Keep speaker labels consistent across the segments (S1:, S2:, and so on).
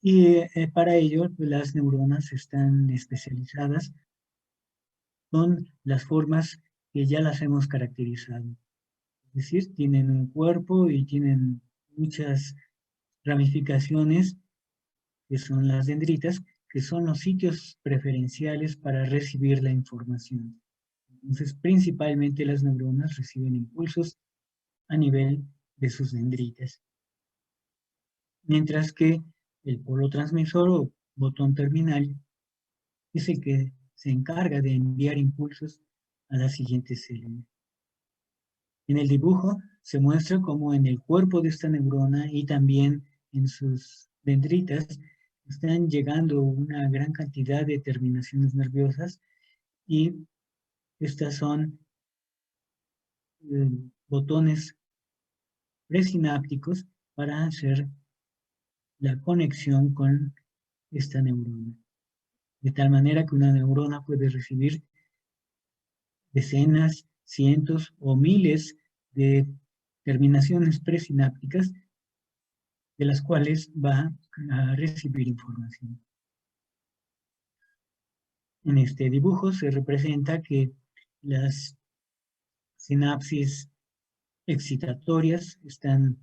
S1: Y para ello, pues, las neuronas están especializadas con las formas que ya las hemos caracterizado. Es decir, tienen un cuerpo y tienen muchas ramificaciones, que son las dendritas, que son los sitios preferenciales para recibir la información. Entonces, principalmente las neuronas reciben impulsos a nivel de sus dendritas, mientras que el polo transmisor o botón terminal es el que se encarga de enviar impulsos a la siguiente célula. En el dibujo se muestra cómo en el cuerpo de esta neurona y también en sus dendritas están llegando una gran cantidad de terminaciones nerviosas y estas son botones presinápticos para hacer la conexión con esta neurona. De tal manera que una neurona puede recibir decenas, cientos o miles de terminaciones presinápticas de las cuales va a recibir información. En este dibujo se representa que las sinapsis excitatorias están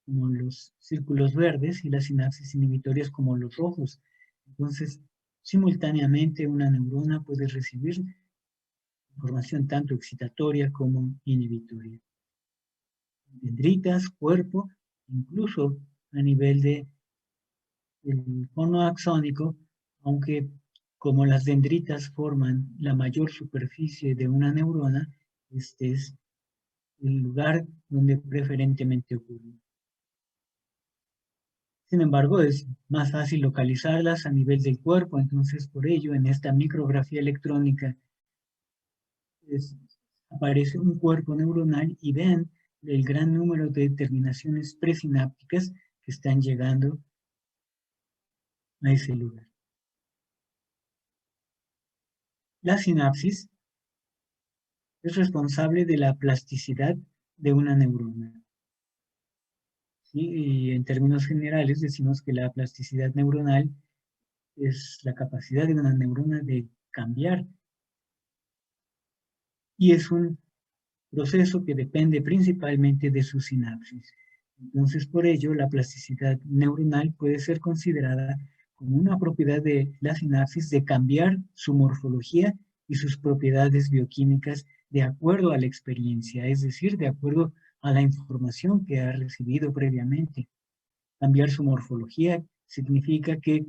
S1: como los círculos verdes y las sinapsis inhibitorias como los rojos. Entonces, simultáneamente una neurona puede recibir información tanto excitatoria como inhibitoria. Dendritas, cuerpo, incluso a nivel del cono axónico, aunque como las dendritas forman la mayor superficie de una neurona, este es el lugar donde preferentemente ocurre. Sin embargo, es más fácil localizarlas a nivel del cuerpo, entonces por ello en esta micrografía electrónica aparece un cuerpo neuronal y vean el gran número de terminaciones presinápticas que están llegando a ese lugar. La sinapsis es responsable de la plasticidad de una neurona. ¿Sí? Y en términos generales decimos que la plasticidad neuronal es la capacidad de una neurona de cambiar. Y es un proceso que depende principalmente de su sinapsis. Entonces, por ello, la plasticidad neuronal puede ser considerada como una propiedad de la sinapsis de cambiar su morfología y sus propiedades bioquímicas de acuerdo a la experiencia, es decir, de acuerdo a la información que ha recibido previamente. Cambiar su morfología significa que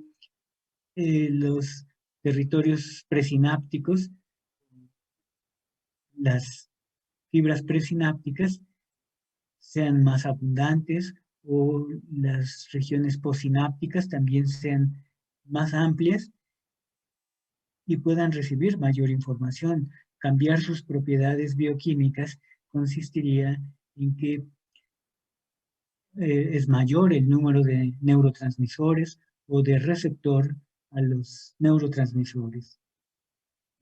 S1: los territorios presinápticos, las fibras presinápticas, sean más abundantes o las regiones posinápticas también sean más amplias y puedan recibir mayor información. Cambiar sus propiedades bioquímicas consistiría en que es mayor el número de neurotransmisores o de receptor a los neurotransmisores.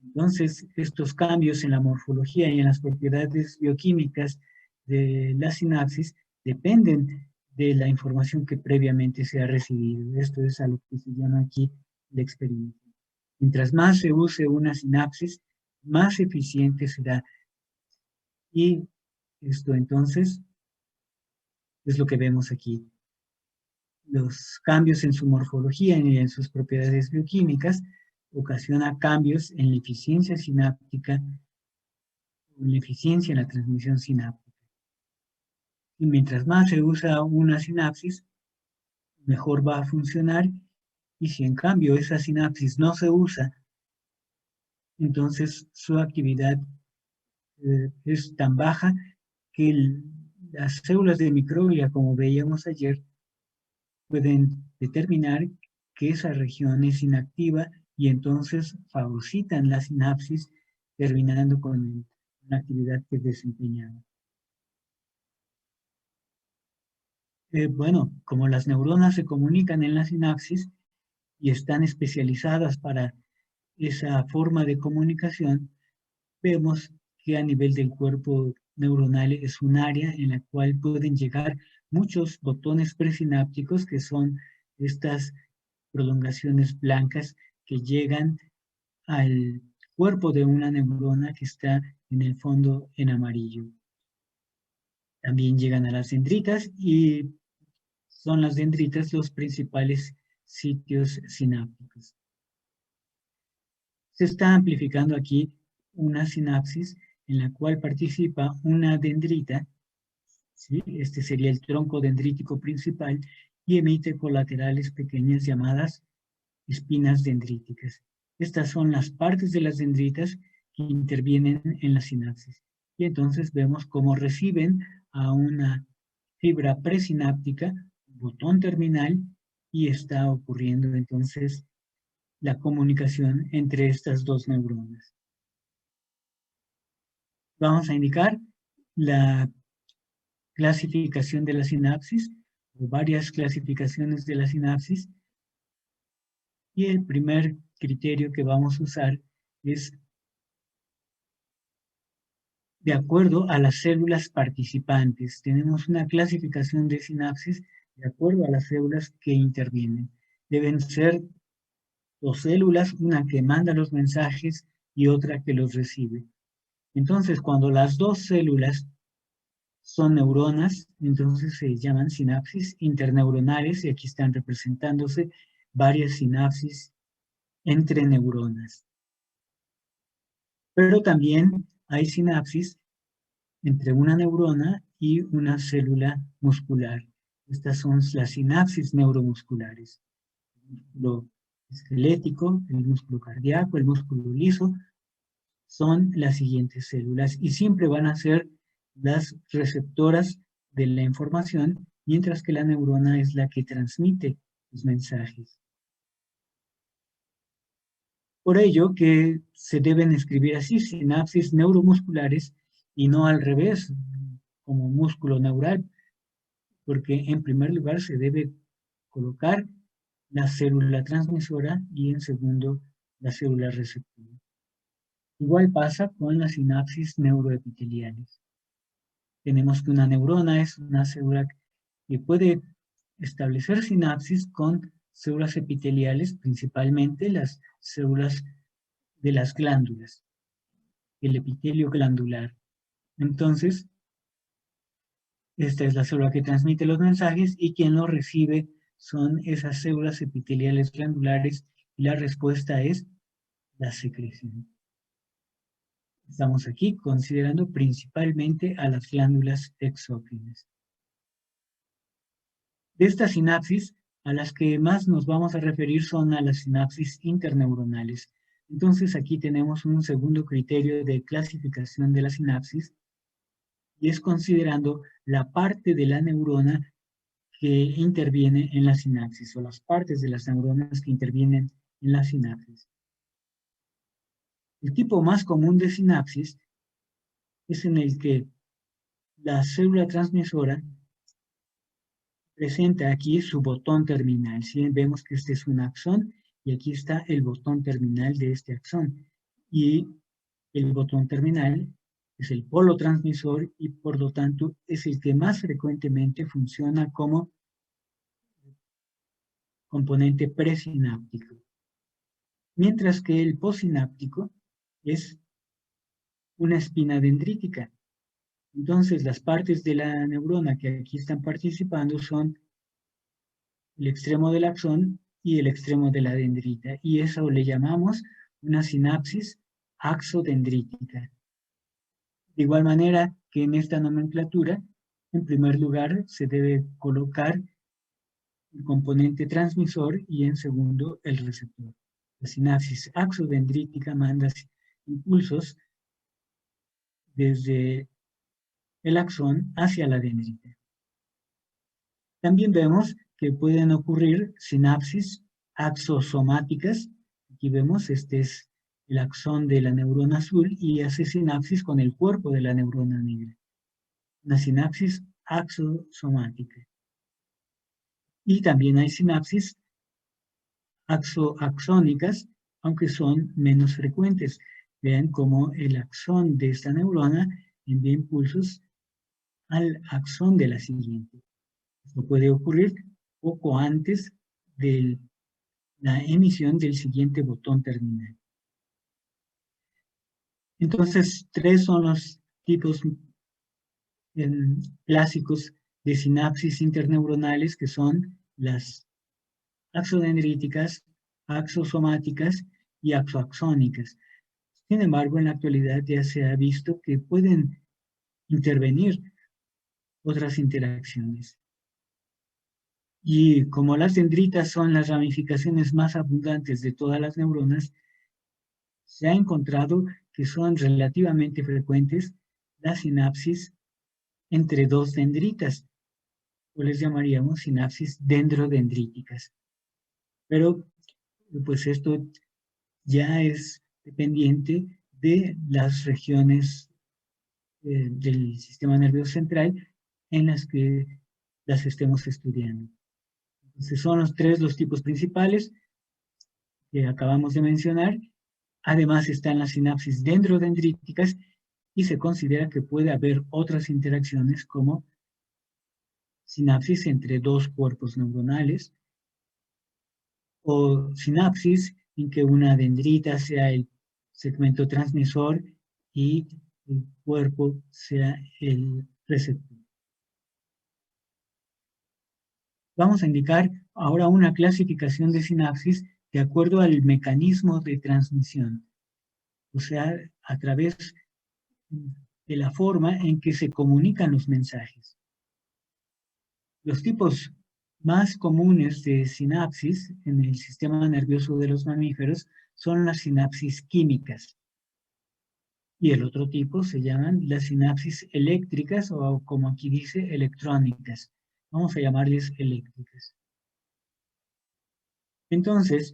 S1: Entonces, estos cambios en la morfología y en las propiedades bioquímicas de la sinapsis dependen de la información que previamente se ha recibido. Esto es a lo que se llama aquí la experiencia. Mientras más se use una sinapsis, más eficiente será. Y esto entonces es lo que vemos aquí. Los cambios en su morfología y en sus propiedades bioquímicas ocasionan cambios en la eficiencia sináptica, en la eficiencia en la transmisión sináptica. Y mientras más se usa una sinapsis, mejor va a funcionar. Y si en cambio esa sinapsis no se usa, entonces su actividad es tan baja que las células de microglia, como veíamos ayer, pueden determinar que esa región es inactiva y entonces fagocitan la sinapsis, terminando con una actividad que es desempeñada. Bueno, como las neuronas se comunican en la sinapsis y están especializadas para esa forma de comunicación, vemos que a nivel del cuerpo neuronal es un área en la cual pueden llegar muchos botones presinápticos, que son estas prolongaciones blancas que llegan al cuerpo de una neurona que está en el fondo en amarillo. También llegan a las dendritas y son las dendritas los principales sitios sinápticos. Se está amplificando aquí una sinapsis en la cual participa una dendrita, ¿sí? Este sería el tronco dendrítico principal, y emite colaterales pequeñas llamadas espinas dendríticas. Estas son las partes de las dendritas que intervienen en la sinapsis. Y entonces vemos cómo reciben a una fibra presináptica, botón terminal, y está ocurriendo entonces la comunicación entre estas dos neuronas. Vamos a indicar la clasificación de la sinapsis, o varias clasificaciones de la sinapsis, y el primer criterio que vamos a usar es de acuerdo a las células participantes. Tenemos una clasificación de sinapsis de acuerdo a las células que intervienen. Deben ser dos células, una que manda los mensajes y otra que los recibe. Entonces, cuando las dos células son neuronas, entonces se llaman sinapsis interneuronales, y aquí están representándose varias sinapsis entre neuronas. Pero también hay sinapsis entre una neurona y una célula muscular. Estas son las sinapsis neuromusculares. El músculo esquelético, el músculo cardíaco, el músculo liso, son las siguientes células y siempre van a ser las receptoras de la información, mientras que la neurona es la que transmite los mensajes. Por ello que se deben escribir así, sinapsis neuromusculares, y no al revés, como músculo neural, porque en primer lugar se debe colocar la célula transmisora y en segundo la célula receptora. Igual pasa con las sinapsis neuroepiteliales. Tenemos que una neurona es una célula que puede establecer sinapsis con células epiteliales, principalmente las células de las glándulas, el epitelio glandular. Entonces, esta es la célula que transmite los mensajes y quien los recibe son esas células epiteliales glandulares, y la respuesta es la secreción. Estamos aquí considerando principalmente a las glándulas exócrinas. De estas sinapsis, a las que más nos vamos a referir son a las sinapsis interneuronales. Entonces aquí tenemos un segundo criterio de clasificación de la sinapsis, y es considerando la parte de la neurona que interviene en la sinapsis, o las partes de las neuronas que intervienen en la sinapsis. El tipo más común de sinapsis es en el que la célula transmisora presenta aquí su botón terminal. ¿Sí? Vemos que este es un axón y aquí está el botón terminal de este axón. Y el botón terminal es el polo transmisor y por lo tanto es el que más frecuentemente funciona como componente presináptico. Mientras que el postsináptico es una espina dendrítica. Entonces, las partes de la neurona que aquí están participando son el extremo del axón y el extremo de la dendrita, y eso le llamamos una sinapsis axodendrítica. De igual manera que en esta nomenclatura, en primer lugar se debe colocar el componente transmisor y en segundo el receptor. La sinapsis axodendrítica manda impulsos desde el axón hacia la dendrita. También vemos que pueden ocurrir sinapsis axosomáticas. Aquí vemos, este es el axón de la neurona azul y hace sinapsis con el cuerpo de la neurona negra. Una sinapsis axosomática. Y también hay sinapsis axónicas, aunque son menos frecuentes. Vean cómo el axón de esta neurona envía impulsos al axón de la siguiente. Esto puede ocurrir poco antes del la emisión del siguiente botón terminal. Entonces, tres son los tipos clásicos de sinapsis interneuronales, que son las axodendríticas, axosomáticas y axoaxónicas. Sin embargo, en la actualidad ya se ha visto que pueden intervenir otras interacciones. Y como las dendritas son las ramificaciones más abundantes de todas las neuronas, se ha encontrado que son relativamente frecuentes las sinapsis entre dos dendritas, o les llamaríamos sinapsis dendrodendríticas. Pero pues esto ya es dependiente de las regiones del sistema nervioso central en las que las estemos estudiando. Entonces son los tipos principales que acabamos de mencionar. Además están las sinapsis dendrodendríticas y se considera que puede haber otras interacciones como sinapsis entre dos cuerpos neuronales o sinapsis en que una dendrita sea el segmento transmisor y el cuerpo sea el receptor. Vamos a indicar ahora una clasificación de sinapsis de acuerdo al mecanismo de transmisión, o sea, a través de la forma en que se comunican los mensajes. Los tipos más comunes de sinapsis en el sistema nervioso de los mamíferos son las sinapsis químicas. Y el otro tipo se llaman las sinapsis eléctricas o, como aquí dice, electrónicas. Vamos a llamarles eléctricas. Entonces,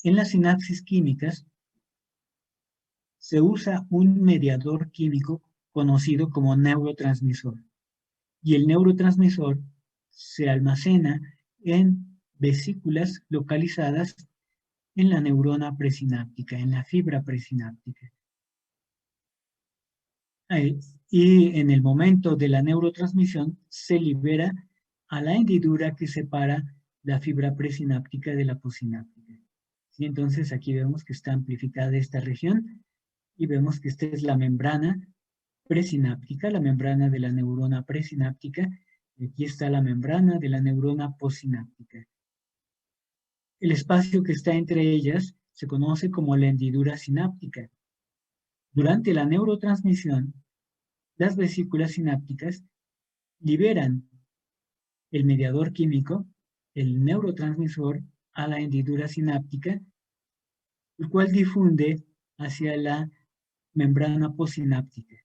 S1: en las sinapsis químicas se usa un mediador químico conocido como neurotransmisor. Y el neurotransmisor se almacena en vesículas localizadas en la neurona presináptica, en la fibra presináptica. Y en el momento de la neurotransmisión se libera a la hendidura que separa la fibra presináptica de la posináptica. ¿Sí? Entonces aquí vemos que está amplificada esta región y vemos que esta es la membrana presináptica, la membrana de la neurona presináptica, y aquí está la membrana de la neurona posináptica. El espacio que está entre ellas se conoce como la hendidura sináptica. Durante la neurotransmisión, las vesículas sinápticas liberan el mediador químico, el neurotransmisor, a la hendidura sináptica, el cual difunde hacia la membrana posináptica,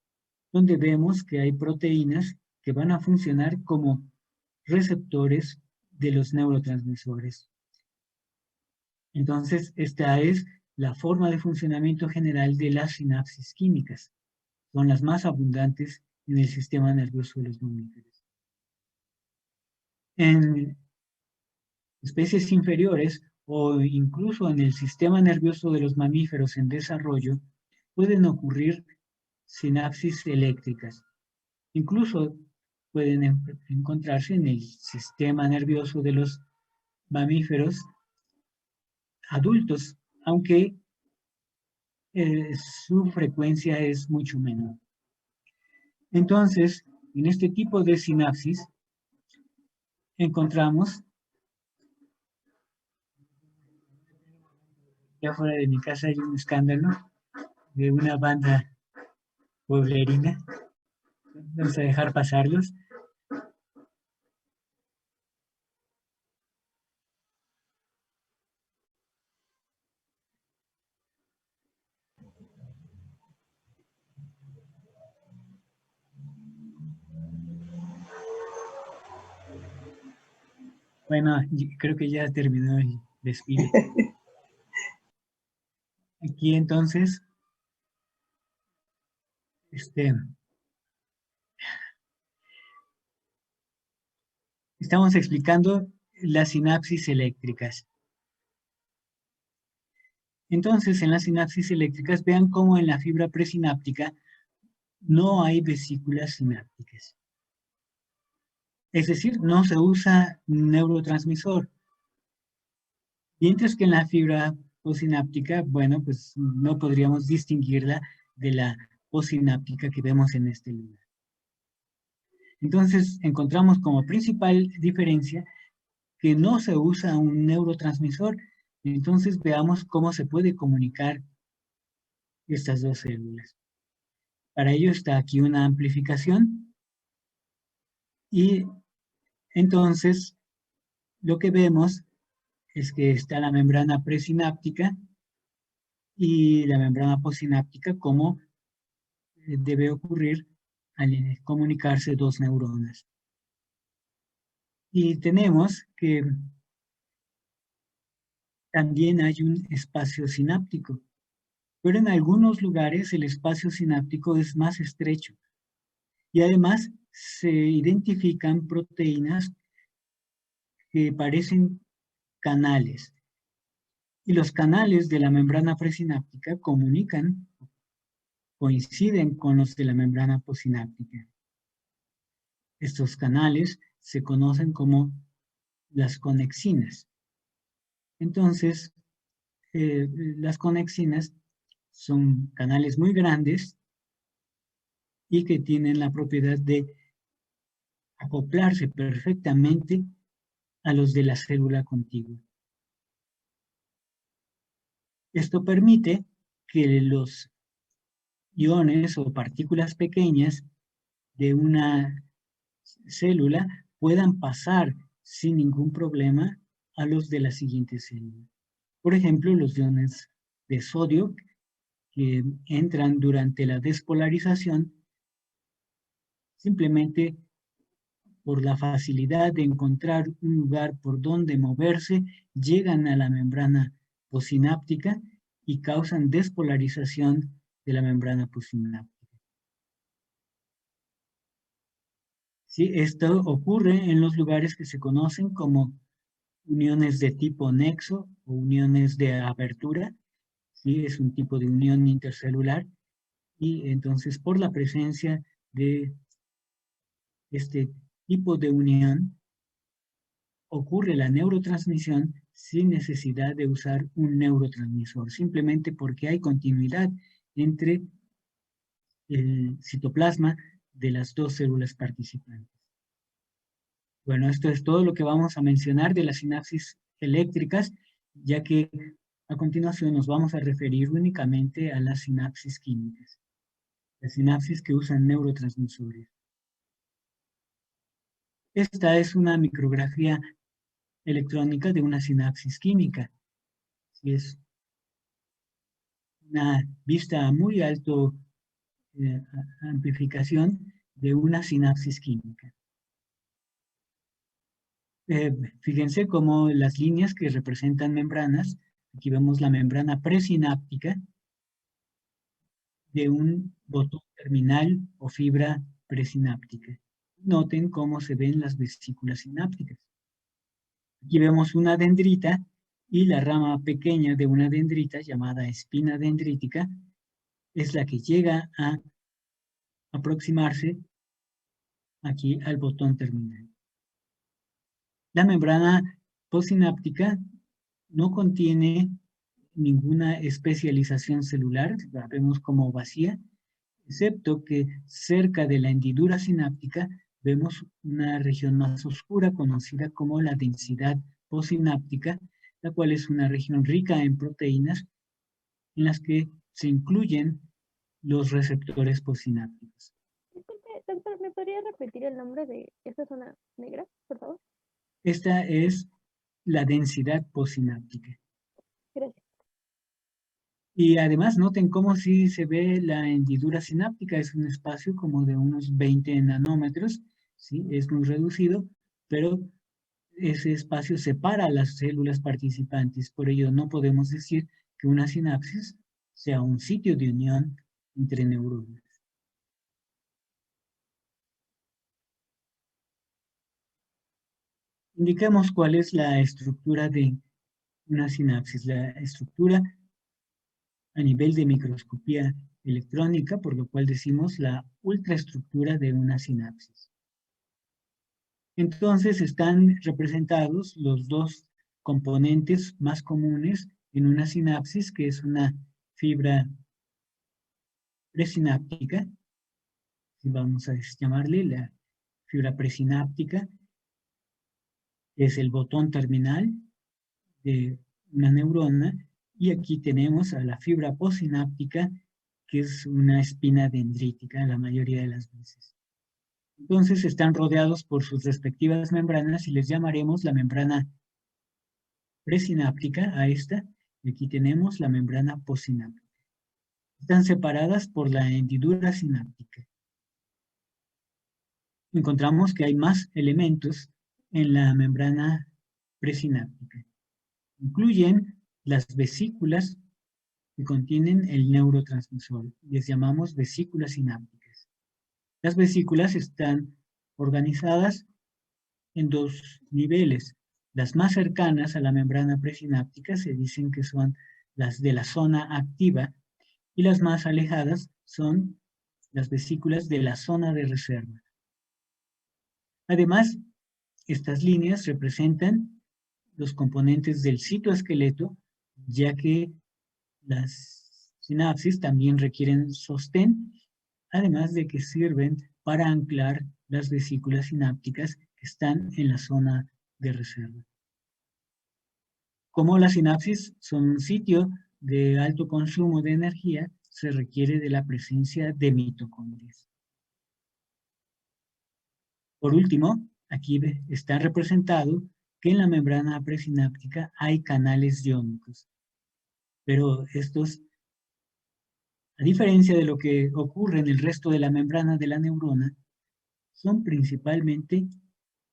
S1: donde vemos que hay proteínas que van a funcionar como receptores de los neurotransmisores. Entonces, esta es la forma de funcionamiento general de las sinapsis químicas. Son las más abundantes en el sistema nervioso de los mamíferos. En especies inferiores o incluso en el sistema nervioso de los mamíferos en desarrollo, pueden ocurrir sinapsis eléctricas. Incluso pueden encontrarse en el sistema nervioso de los mamíferos adultos, aunque su frecuencia es mucho menor. Entonces, en este tipo de sinapsis encontramos, ya fuera de mi casa hay un escándalo de una banda pueblerina. Vamos a dejar pasarlos. Bueno, creo que ya terminó el desfile. Aquí entonces, estamos explicando las sinapsis eléctricas. Entonces, en las sinapsis eléctricas, vean cómo en la fibra presináptica no hay vesículas sinápticas. Es decir, no se usa neurotransmisor. Mientras que en la fibra postsináptica, bueno, pues no podríamos distinguirla de la postsináptica que vemos en este lugar. Entonces, encontramos como principal diferencia que no se usa un neurotransmisor. Entonces, veamos cómo se puede comunicar estas dos células. Para ello está aquí una amplificación y entonces lo que vemos es que está la membrana presináptica y la membrana postsináptica, como debe ocurrir al comunicarse dos neuronas. Y tenemos que también hay un espacio sináptico, pero en algunos lugares el espacio sináptico es más estrecho y además se identifican proteínas que parecen canales. Y los canales de la membrana presináptica coinciden con los de la membrana postsináptica. Estos canales se conocen como las conexinas. Entonces, las conexinas son canales muy grandes y que tienen la propiedad de acoplarse perfectamente a los de la célula contigua. Esto permite que los iones o partículas pequeñas de una célula puedan pasar sin ningún problema a los de la siguiente célula. Por ejemplo, los iones de sodio que entran durante la despolarización simplemente por la facilidad de encontrar un lugar por donde moverse, llegan a la membrana postsináptica y causan despolarización de la membrana postsináptica. Sí, esto ocurre en los lugares que se conocen como uniones de tipo nexo o uniones de abertura. Sí, es un tipo de unión intercelular y entonces por la presencia de este tipo de unión ocurre la neurotransmisión sin necesidad de usar un neurotransmisor, simplemente porque hay continuidad entre el citoplasma de las dos células participantes. Bueno, esto es todo lo que vamos a mencionar de las sinapsis eléctricas, ya que a continuación nos vamos a referir únicamente a las sinapsis químicas, las sinapsis que usan neurotransmisores. Esta es una micrografía electrónica de una sinapsis química. Es una vista a muy alto amplificación de una sinapsis química. Fíjense cómo las líneas que representan membranas, aquí vemos la membrana presináptica de un botón terminal o fibra presináptica. Noten cómo se ven las vesículas sinápticas. Aquí vemos una dendrita y la rama pequeña de una dendrita llamada espina dendrítica es la que llega a aproximarse aquí al botón terminal. La membrana postsináptica no contiene ninguna especialización celular, la vemos como vacía, excepto que cerca de la hendidura sináptica vemos una región más oscura conocida como la densidad postsináptica, la cual es una región rica en proteínas en las que se incluyen los receptores postsinápticos.
S2: Disculpe, doctor, ¿me podría repetir el nombre de esta zona negra, por favor?
S1: Esta es la densidad postsináptica.
S2: Gracias.
S1: Y además noten cómo sí se ve la hendidura sináptica, es un espacio como de unos 20 nanómetros, ¿sí? Es muy reducido, pero ese espacio separa a las células participantes, por ello no podemos decir que una sinapsis sea un sitio de unión entre neuronas. Indiquemos cuál es la estructura de una sinapsis. La estructura a nivel de microscopía electrónica, por lo cual decimos la ultraestructura de una sinapsis. Entonces están representados los dos componentes más comunes en una sinapsis, que es una fibra presináptica, y vamos a llamarle la fibra presináptica, es el botón terminal de una neurona, y aquí tenemos a la fibra postsináptica, que es una espina dendrítica la mayoría de las veces. Entonces están rodeados por sus respectivas membranas y les llamaremos la membrana presináptica a esta, y aquí tenemos la membrana postsináptica. Están separadas por la hendidura sináptica. Encontramos que hay más elementos en la membrana presináptica. Incluyen las vesículas que contienen el neurotransmisor. Les llamamos vesículas sinápticas. Las vesículas están organizadas en dos niveles. Las más cercanas a la membrana presináptica se dicen que son las de la zona activa, y las más alejadas son las vesículas de la zona de reserva. Además, estas líneas representan los componentes del citoesqueleto, ya que las sinapsis también requieren sostén, además de que sirven para anclar las vesículas sinápticas que están en la zona de reserva. Como las sinapsis son un sitio de alto consumo de energía, se requiere de la presencia de mitocondrias. Por último, aquí está representado que en la membrana presináptica hay canales iónicos, pero estos, a diferencia de lo que ocurre en el resto de la membrana de la neurona, son principalmente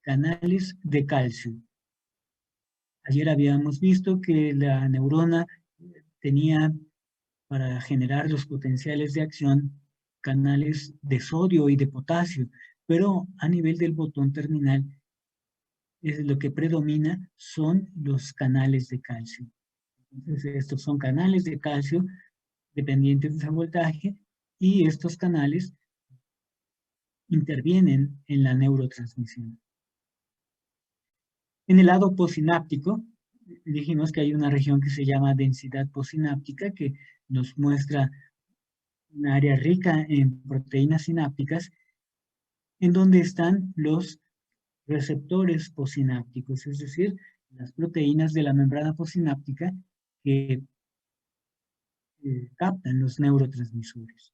S1: canales de calcio. Ayer habíamos visto que la neurona tenía, para generar los potenciales de acción, canales de sodio y de potasio, pero a nivel del botón terminal, lo que predomina son los canales de calcio. Entonces, estos son canales de calcio dependientes de voltaje, y estos canales intervienen en la neurotransmisión. En el lado postsináptico, dijimos que hay una región que se llama densidad postsináptica, que nos muestra un área rica en proteínas sinápticas, en donde están los receptores postsinápticos, es decir, las proteínas de la membrana postsináptica que captan los neurotransmisores.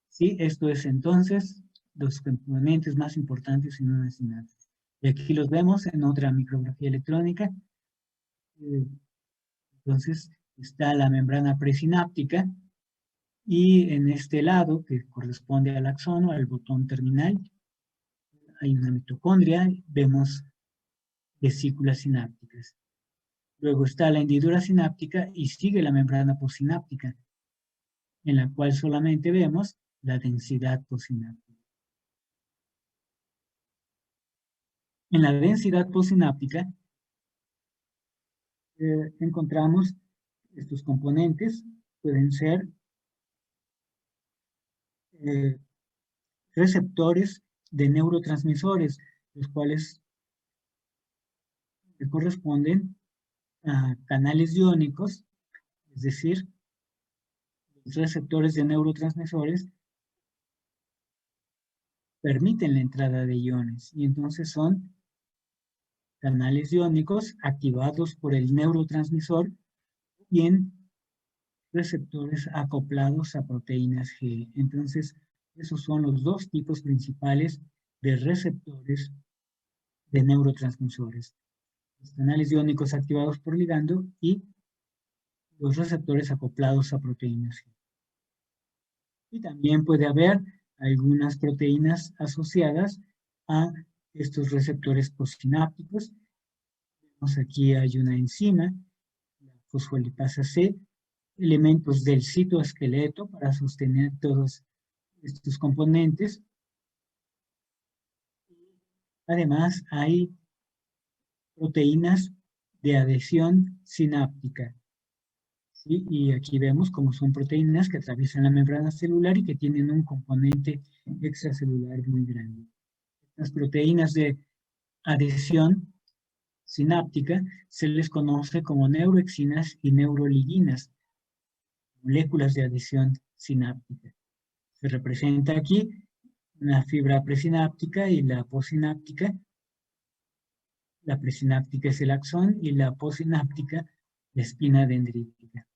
S1: ¿Sí? Esto es entonces los componentes más importantes en una sinapsis. Y aquí los vemos en otra micrografía electrónica. Entonces está la membrana presináptica, y en este lado, que corresponde al axono, al botón terminal, hay una mitocondria, vemos vesículas sinápticas. Luego está la hendidura sináptica y sigue la membrana postsináptica, en la cual solamente vemos la densidad postsináptica. En la densidad postsináptica encontramos estos componentes, pueden ser receptores de neurotransmisores, los cuales corresponden a canales iónicos, es decir, los receptores de neurotransmisores permiten la entrada de iones, y entonces son canales iónicos activados por el neurotransmisor, y en receptores acoplados a proteínas G. Entonces, esos son los dos tipos principales de receptores de neurotransmisores: los canales iónicos activados por ligando y los receptores acoplados a proteínas G. Y también puede haber algunas proteínas asociadas a estos receptores postsinápticos. Vemos aquí hay una enzima, la fosfolipasa C, elementos del citoesqueleto para sostener todos estos componentes. Además, hay proteínas de adhesión sináptica, ¿sí? Y aquí vemos cómo son proteínas que atraviesan la membrana celular y que tienen un componente extracelular muy grande. Las proteínas de adhesión sináptica se les conoce como neuroexinas y neuroliginas, moléculas de adhesión sináptica. Se representa aquí una fibra presináptica y la posináptica. La presináptica es el axón y la posináptica la espina dendrítica.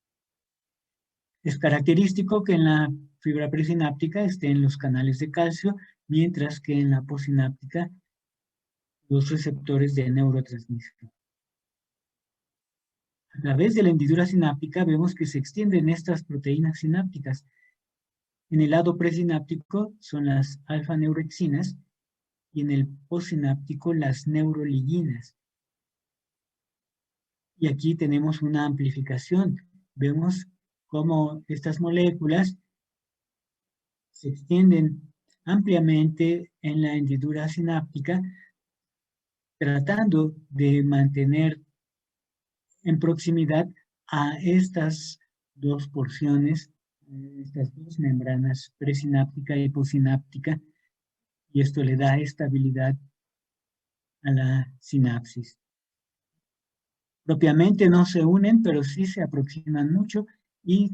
S1: Es característico que en la fibra presináptica estén los canales de calcio, mientras que en la posináptica los receptores de neurotransmisión. A través de la hendidura sináptica vemos que se extienden estas proteínas sinápticas. En el lado presináptico son las alfa-neuroexinas y en el postsináptico las neuroliginas. Y aquí tenemos una amplificación. Vemos cómo estas moléculas se extienden ampliamente en la hendidura sináptica, tratando de mantener en proximidad a estas dos porciones, estas dos membranas presináptica y postsináptica, y esto le da estabilidad a la sinapsis. Propiamente no se unen, pero sí se aproximan mucho y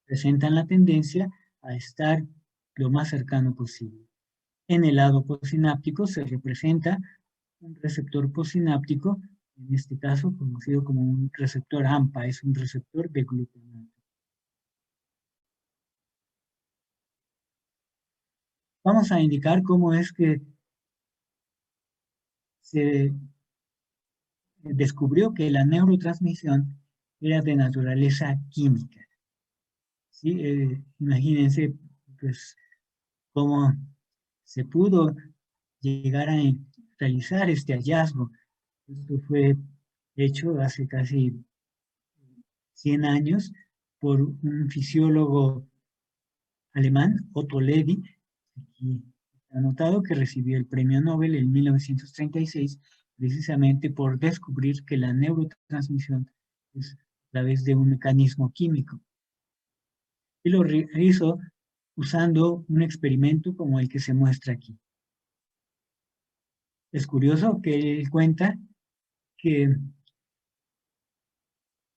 S1: presentan la tendencia a estar lo más cercano posible. En el lado postsináptico se representa un receptor postsináptico, en este caso conocido como un receptor AMPA, es un receptor de glutamato. Vamos a indicar cómo es que se descubrió que la neurotransmisión era de naturaleza química. ¿Sí? Imagínense pues, cómo se pudo llegar a realizar este hallazgo. Esto fue hecho hace casi 100 años por un fisiólogo alemán, Otto Levy, aquí anotado, que recibió el premio Nobel en 1936 precisamente por descubrir que la neurotransmisión es a través de un mecanismo químico. Y lo hizo usando un experimento como el que se muestra aquí. Es curioso que él cuenta que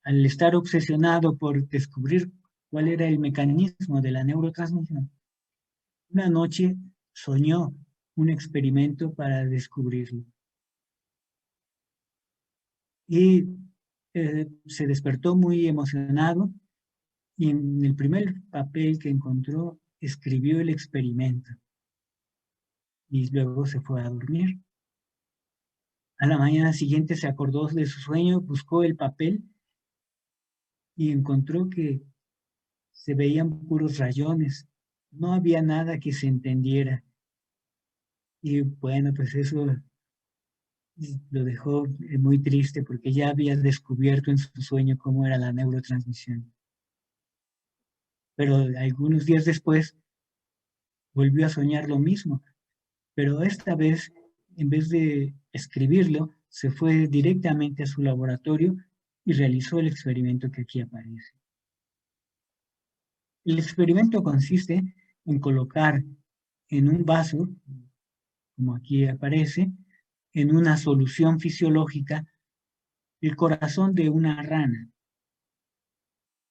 S1: al estar obsesionado por descubrir cuál era el mecanismo de la neurotransmisión, una noche soñó un experimento para descubrirlo. Y se despertó muy emocionado y en el primer papel que encontró escribió el experimento y luego se fue a dormir. A la mañana siguiente se acordó de su sueño, buscó el papel y encontró que se veían puros rayones, no había nada que se entendiera. Y bueno, pues eso lo dejó muy triste porque ya había descubierto en su sueño cómo era la neurotransmisión. Pero algunos días después volvió a soñar lo mismo, pero esta vez, en vez de escribirlo, se fue directamente a su laboratorio y realizó el experimento que aquí aparece. El experimento consiste en colocar en un vaso, como aquí aparece, en una solución fisiológica, el corazón de una rana,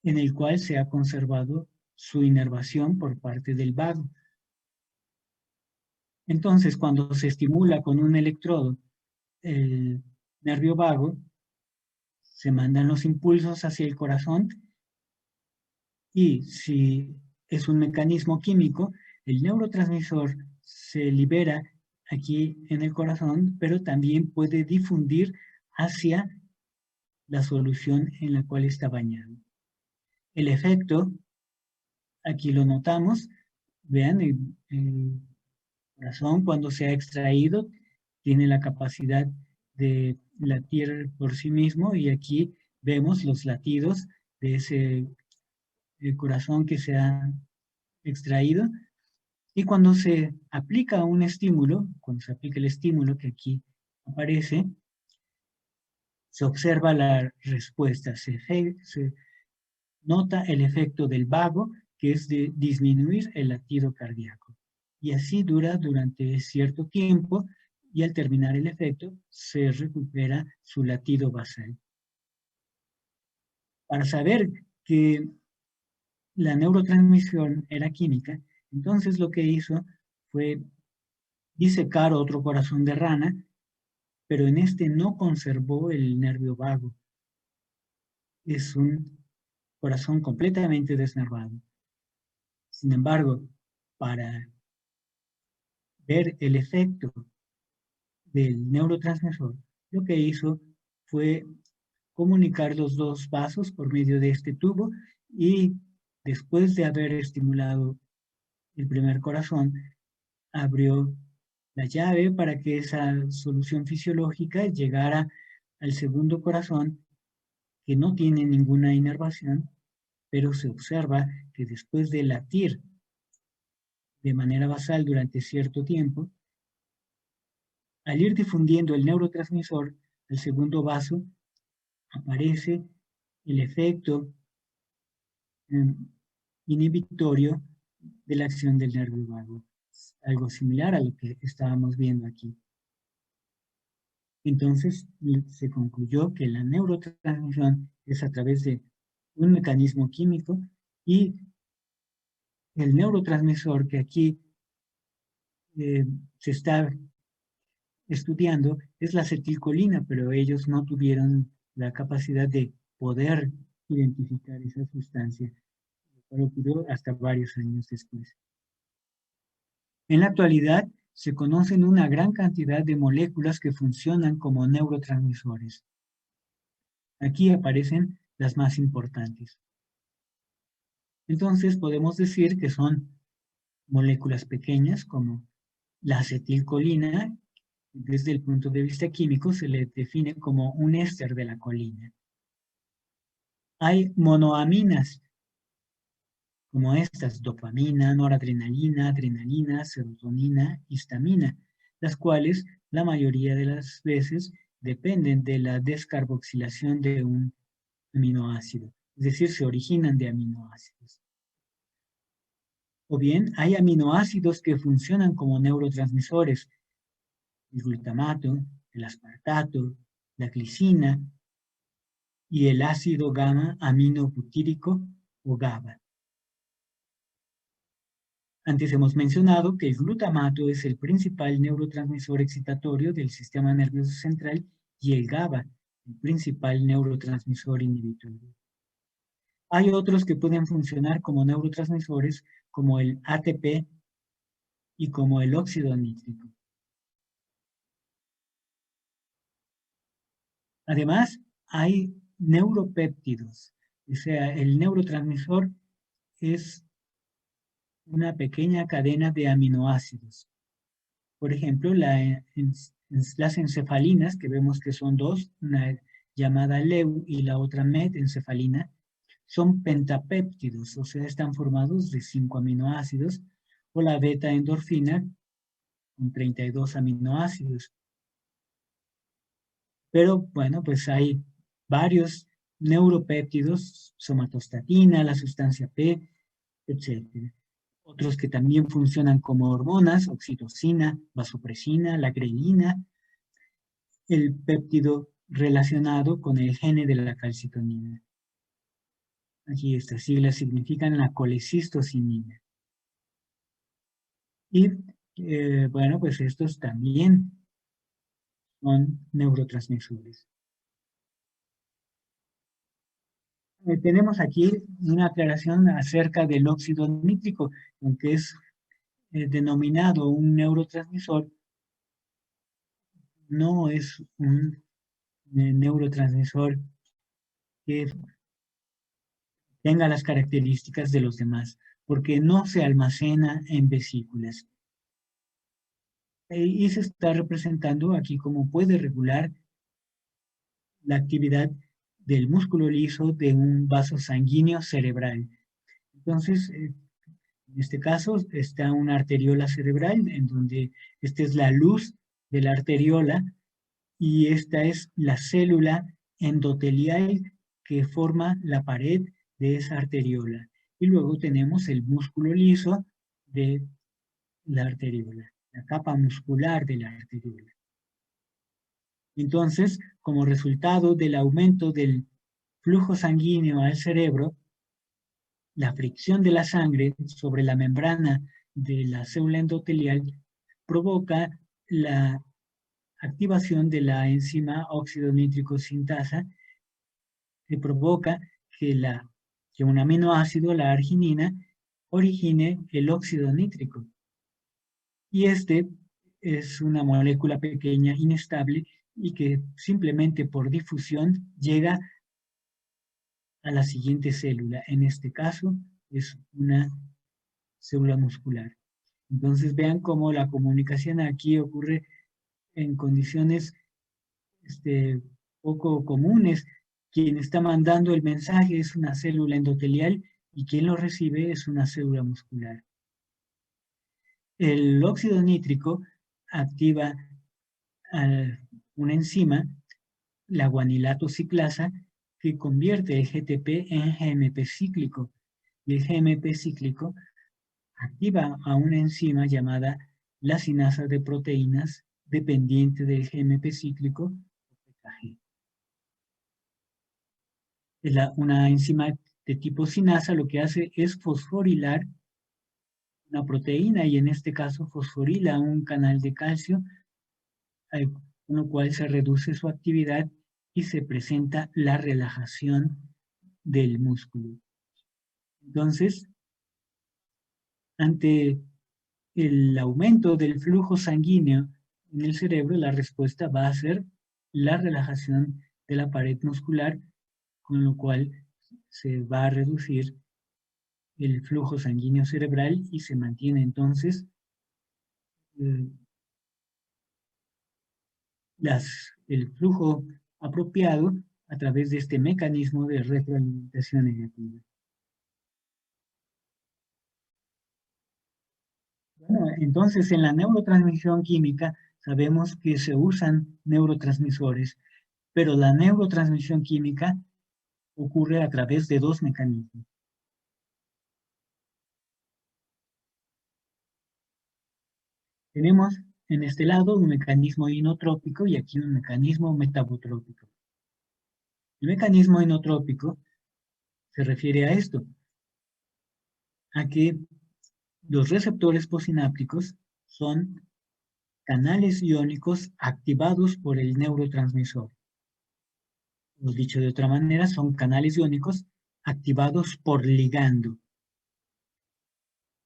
S1: en el cual se ha conservado su inervación por parte del vago. Entonces, cuando se estimula con un electrodo el nervio vago, se mandan los impulsos hacia el corazón y si es un mecanismo químico, el neurotransmisor se libera aquí en el corazón, pero también puede difundir hacia la solución en la cual está bañado. El efecto, aquí lo notamos, vean, el corazón cuando se ha extraído tiene la capacidad de latir por sí mismo y aquí vemos los latidos de ese corazón que se ha extraído. Y cuando se aplica un estímulo, cuando se aplica el estímulo que aquí aparece, se observa la respuesta, se nota el efecto del vago, que es de disminuir el latido cardíaco. Y así dura durante cierto tiempo y al terminar el efecto se recupera su latido basal. Para saber que la neurotransmisión era química, entonces lo que hizo fue disecar otro corazón de rana, pero en este no conservó el nervio vago. Es un corazón completamente desnervado. Sin embargo, para ver el efecto del neurotransmisor, lo que hizo fue comunicar los dos vasos por medio de este tubo y después de haber estimulado el primer corazón, abrió la llave para que esa solución fisiológica llegara al segundo corazón que no tiene ninguna inervación, pero se observa que después de latir de manera basal durante cierto tiempo, al ir difundiendo el neurotransmisor, el segundo vaso, aparece el efecto inhibitorio de la acción del nervio vago. Algo similar a lo que estábamos viendo aquí. Entonces se concluyó que la neurotransmisión es a través de un mecanismo químico y el neurotransmisor que aquí se está estudiando es la acetilcolina, pero ellos no tuvieron la capacidad de poder identificar esa sustancia, lo cual ocurrió hasta varios años después. En la actualidad se conocen una gran cantidad de moléculas que funcionan como neurotransmisores. Aquí aparecen las más importantes. Entonces podemos decir que son moléculas pequeñas como la acetilcolina. Desde el punto de vista químico se le define como un éster de la colina. Hay monoaminas como estas: dopamina, noradrenalina, adrenalina, serotonina, histamina, las cuales la mayoría de las veces dependen de la descarboxilación de un aminoácido, es decir, se originan de aminoácidos. O bien hay aminoácidos que funcionan como neurotransmisores: el glutamato, el aspartato, la glicina y el ácido gamma aminobutírico o GABA. Antes hemos mencionado que el glutamato es el principal neurotransmisor excitatorio del sistema nervioso central y el GABA, el principal neurotransmisor inhibitorio. Hay otros que pueden funcionar como neurotransmisores, como el ATP y como el óxido nítrico. Además, hay neuropéptidos, o sea, el neurotransmisor es una pequeña cadena de aminoácidos. Por ejemplo, las encefalinas, que vemos que son dos, una llamada LEU y la otra metencefalina, son pentapéptidos, o sea, están formados de 5 aminoácidos, o la beta-endorfina con 32 aminoácidos. Pero bueno, pues hay varios neuropéptidos, somatostatina, la sustancia P, etc. Otros que también funcionan como hormonas: oxitocina, vasopresina, la grelina, el péptido relacionado con el gene de la calcitonina. Aquí estas siglas significan la colecistocinina. Y bueno, pues estos también son neurotransmisores. Tenemos aquí una aclaración acerca del óxido nítrico, aunque es denominado un neurotransmisor, no es un neurotransmisor que tenga las características de los demás, porque no se almacena en vesículas. Y se está representando aquí cómo puede regular la actividad del músculo liso de un vaso sanguíneo cerebral. Entonces, en este caso está una arteriola cerebral, en donde esta es la luz de la arteriola y esta es la célula endotelial que forma la pared de esa arteriola. Y luego tenemos el músculo liso de la arteriola, la capa muscular de la arteriola. Entonces, como resultado del aumento del flujo sanguíneo al cerebro, la fricción de la sangre sobre la membrana de la célula endotelial provoca la activación de la enzima óxido nítrico sintasa, que provoca que un aminoácido, la arginina, origine el óxido nítrico. Y este es una molécula pequeña, inestable, y que simplemente por difusión llega a la siguiente célula. En este caso es una célula muscular. Entonces vean cómo la comunicación aquí ocurre en condiciones poco comunes. Quien está mandando el mensaje es una célula endotelial y quien lo recibe es una célula muscular. El óxido nítrico activa una enzima, la guanilato ciclasa, que convierte el GTP en GMP cíclico. Y el GMP cíclico activa a una enzima llamada la sinasa de proteínas dependiente del GMP cíclico, PKG. Una enzima de tipo sinasa lo que hace es fosforilar una proteína y en este caso fosforila un canal de calcio, con lo cual se reduce su actividad y se presenta la relajación del músculo. Entonces, ante el aumento del flujo sanguíneo en el cerebro, la respuesta va a ser la relajación de la pared muscular, con lo cual se va a reducir el flujo sanguíneo cerebral y se mantiene entonces el flujo apropiado a través de este mecanismo de retroalimentación negativa. Bueno, entonces en la neurotransmisión química sabemos que se usan neurotransmisores, pero la neurotransmisión química ocurre a través de dos mecanismos. Tenemos en este lado un mecanismo inotrópico y aquí un mecanismo metabotrópico. El mecanismo inotrópico se refiere a esto, a que los receptores posinápticos son canales iónicos activados por el neurotransmisor. O dicho de otra manera, son canales iónicos activados por ligando.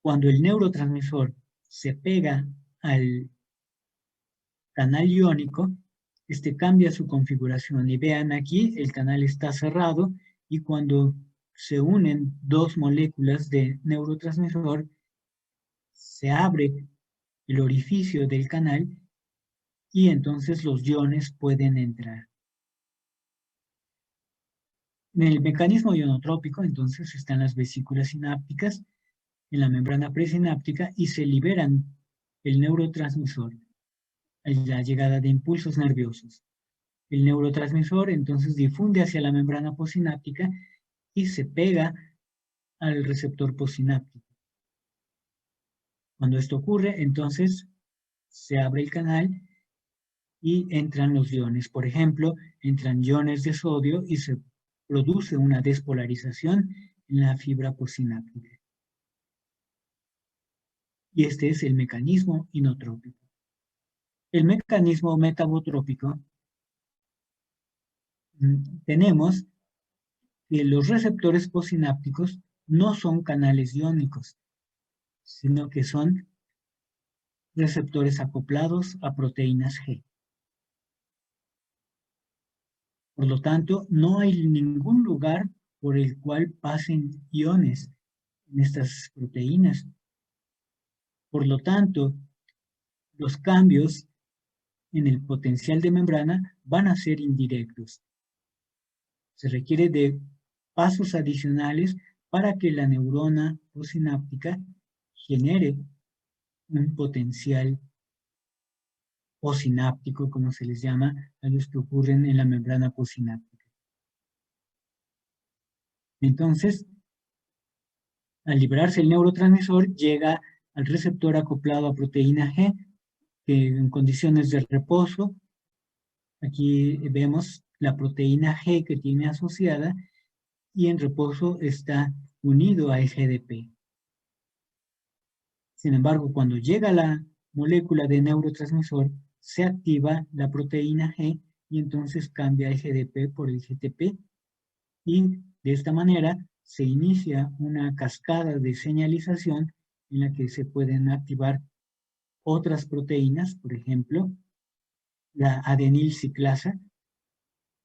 S1: Cuando el neurotransmisor se pega al canal iónico, este cambia su configuración. Y vean aquí, el canal está cerrado y cuando se unen dos moléculas de neurotransmisor, se abre el orificio del canal y entonces los iones pueden entrar. En el mecanismo ionotrópico, entonces, están las vesículas sinápticas en la membrana presináptica y se liberan el neurotransmisor a la llegada de impulsos nerviosos. El neurotransmisor entonces difunde hacia la membrana posináptica y se pega al receptor posináptico. Cuando esto ocurre, entonces se abre el canal y entran los iones. Por ejemplo, entran iones de sodio y se produce una despolarización en la fibra posináptica. Y este es el mecanismo inotrópico. El mecanismo metabotrópico, tenemos que los receptores posinápticos no son canales iónicos, sino que son receptores acoplados a proteínas G. Por lo tanto, no hay ningún lugar por el cual pasen iones en estas proteínas. Por lo tanto, los cambios en el potencial de membrana van a ser indirectos. Se requiere de pasos adicionales para que la neurona posináptica genere un potencial posináptico, como se les llama a los que ocurren en la membrana posináptica. Entonces, al liberarse el neurotransmisor, llega al receptor acoplado a proteína G, que en condiciones de reposo Aquí vemos la proteína G que tiene asociada y en reposo está unido a GDP. Sin embargo, cuando llega la molécula de neurotransmisor, se activa la proteína G y entonces cambia el GDP por el GTP y de esta manera se inicia una cascada de señalización en la que se pueden activar otras proteínas, por ejemplo, la adenilciclasa,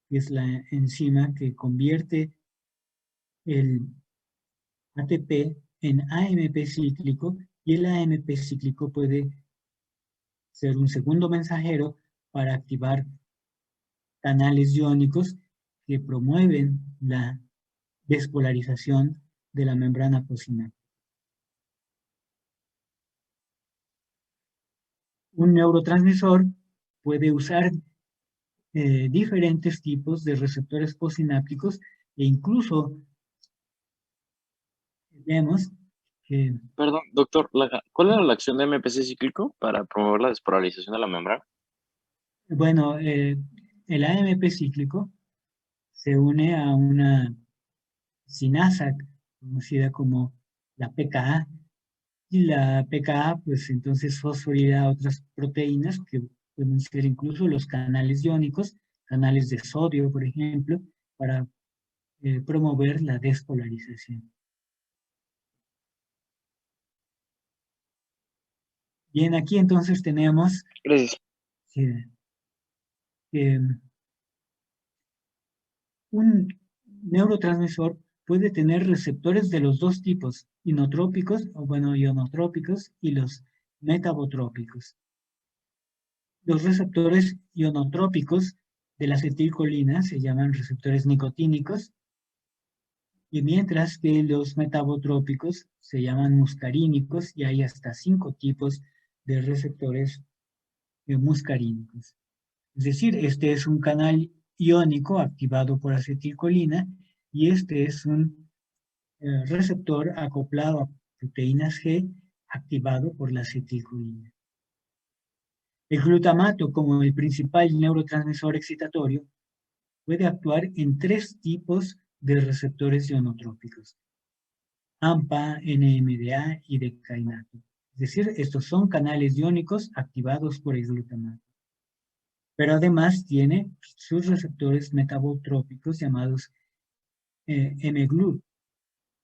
S1: que es la enzima que convierte el ATP en AMP cíclico y el AMP cíclico puede ser un segundo mensajero para activar canales iónicos que promueven la despolarización de la membrana postsináptica. Un neurotransmisor puede usar diferentes tipos de receptores postsinápticos e incluso vemos que,
S3: Perdón, doctor, ¿cuál era la acción de MPC cíclico para promover la despolarización de la membrana?
S1: bueno, el AMP cíclico se une a una sinasa conocida como la PKA, y la PKA pues entonces fosforila otras proteínas que pueden ser incluso los canales iónicos, canales de sodio, por ejemplo, para promover la despolarización. Bien, aquí entonces tenemos
S3: Gracias.
S1: que un neurotransmisor puede tener receptores de los dos tipos, inotrópicos, o bueno, ionotrópicos, y los metabotrópicos. Los receptores ionotrópicos de la acetilcolina se llaman receptores nicotínicos, y mientras que los metabotrópicos se llaman muscarínicos, y hay hasta 5 tipos de receptores muscarínicos. Es decir, este es un canal iónico activado por acetilcolina, y este es un receptor acoplado a proteínas G activado por la acetilcolina. El glutamato, como el principal neurotransmisor excitatorio, puede actuar en 3 tipos de receptores ionotrópicos: AMPA, NMDA y decainato. Es decir, estos son canales iónicos activados por el glutamato. Pero además tiene sus receptores metabotrópicos llamados mGlu,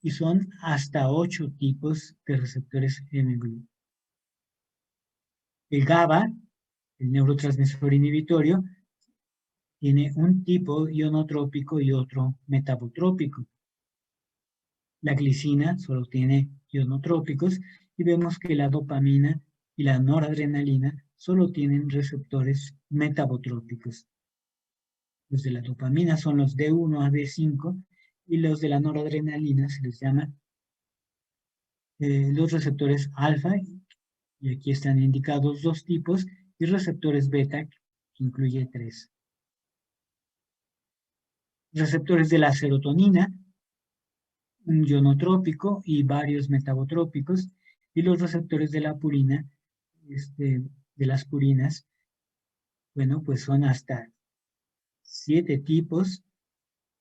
S1: y son hasta 8 tipos de receptores mGlu. El GABA, el neurotransmisor inhibitorio, tiene un tipo ionotrópico y otro metabotrópico. La glicina solo tiene ionotrópicos y vemos que la dopamina y la noradrenalina solo tienen receptores metabotrópicos. Los de la dopamina son los D1 a D5 y los de la noradrenalina se les llama los receptores alfa, y aquí están indicados 2 tipos, y receptores beta, que incluye 3. Receptores de la serotonina, un ionotrópico y varios metabotrópicos, y los receptores de la purina, de las purinas, bueno, pues son hasta 7 tipos,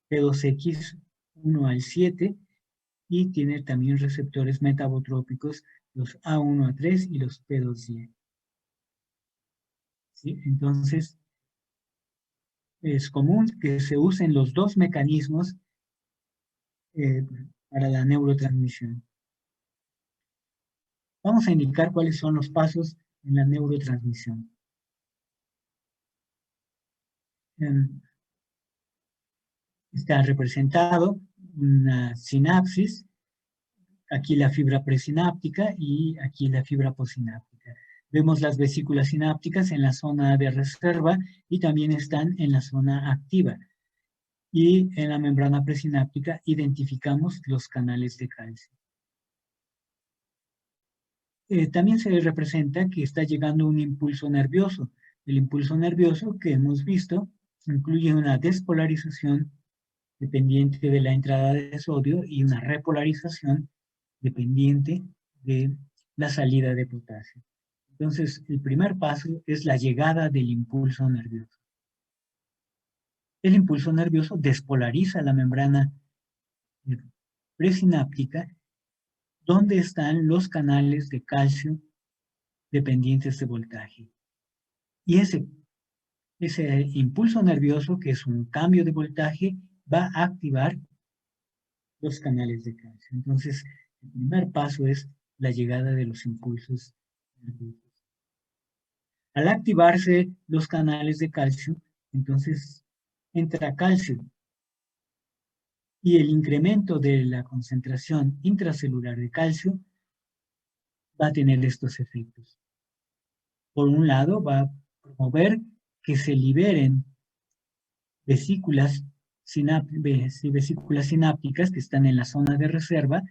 S1: P2X 1 al 7, y tiene también receptores metabotrópicos, los A1 a 3 y los P210. ¿Sí? Entonces, es común que se usen los 2 mecanismos para la neurotransmisión. Vamos a indicar cuáles son los pasos en la neurotransmisión. Está representado una sinapsis, aquí la fibra presináptica y aquí la fibra postsináptica. Vemos las vesículas sinápticas en la zona de reserva y también están en la zona activa. Y en la membrana presináptica identificamos los canales de calcio. También se representa que está llegando un impulso nervioso. El impulso nervioso que hemos visto incluye una despolarización dependiente de la entrada de sodio y una repolarización dependiente de la salida de potasio. Entonces, el primer paso es la llegada del impulso nervioso. el impulso nervioso despolariza la membrana presináptica, donde están los canales de calcio dependientes de voltaje. Y ese impulso nervioso, que es un cambio de voltaje, va a activar los canales de calcio. Entonces, el primer paso es la llegada de los impulsos nerviosos. Al activarse los canales de calcio, entonces entra calcio. Y el incremento de la concentración intracelular de calcio va a tener estos efectos. Por un lado, va a promover que se liberen vesículas sinápticas que están en la zona de reserva.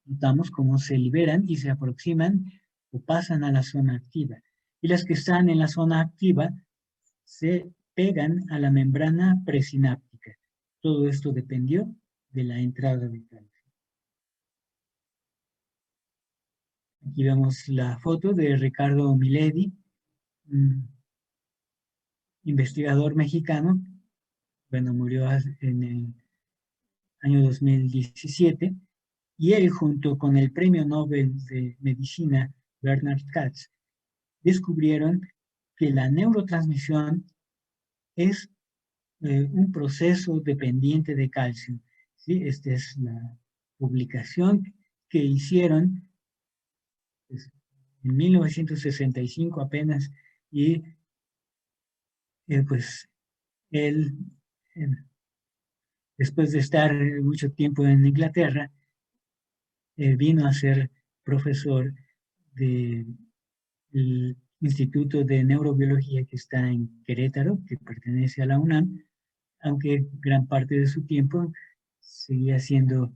S1: Notamos cómo se liberan y se aproximan o pasan a la zona activa. Y las que están en la zona activa se pegan a la membrana presináptica. Todo esto dependió de la entrada de calcio. Aquí vemos la foto de Ricardo Miledi, investigador mexicano. Bueno, murió en el año 2017. Y él, junto con el Premio Nobel de Medicina Bernard Katz, descubrieron que la neurotransmisión es un proceso dependiente de calcio. ¿Sí? Esta es la publicación que hicieron pues, en 1965 apenas, y pues él, después de estar mucho tiempo en Inglaterra, vino a ser profesor del Instituto de Neurobiología que está en Querétaro, que pertenece a la UNAM, aunque gran parte de su tiempo seguía siendo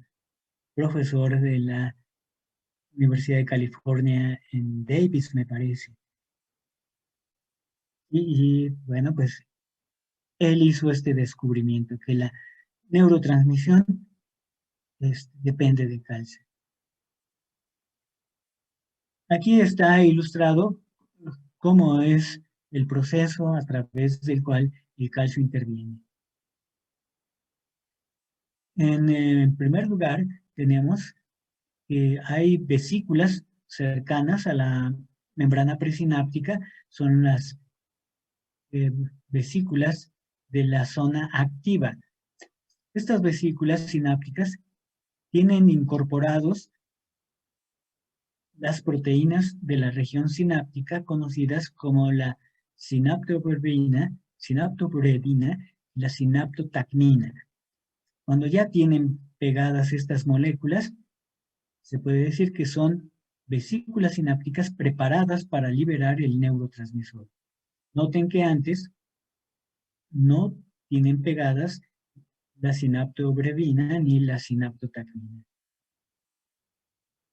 S1: profesor de la Universidad de California en Davis, me parece. Y bueno, pues él hizo este descubrimiento, que la neurotransmisión depende de calcio. Aquí está ilustrado cómo es el proceso a través del cual el calcio interviene. En primer lugar, tenemos que hay vesículas cercanas a la membrana presináptica, son las vesículas de la zona activa. Estas vesículas sinápticas tienen incorporados las proteínas de la región sináptica conocidas como la sinaptobredina, la sinaptotacnina. Cuando ya tienen pegadas estas moléculas, se puede decir que son vesículas sinápticas preparadas para liberar el neurotransmisor. Noten que antes no tienen pegadas la sinaptobredina ni la sinaptotacnina.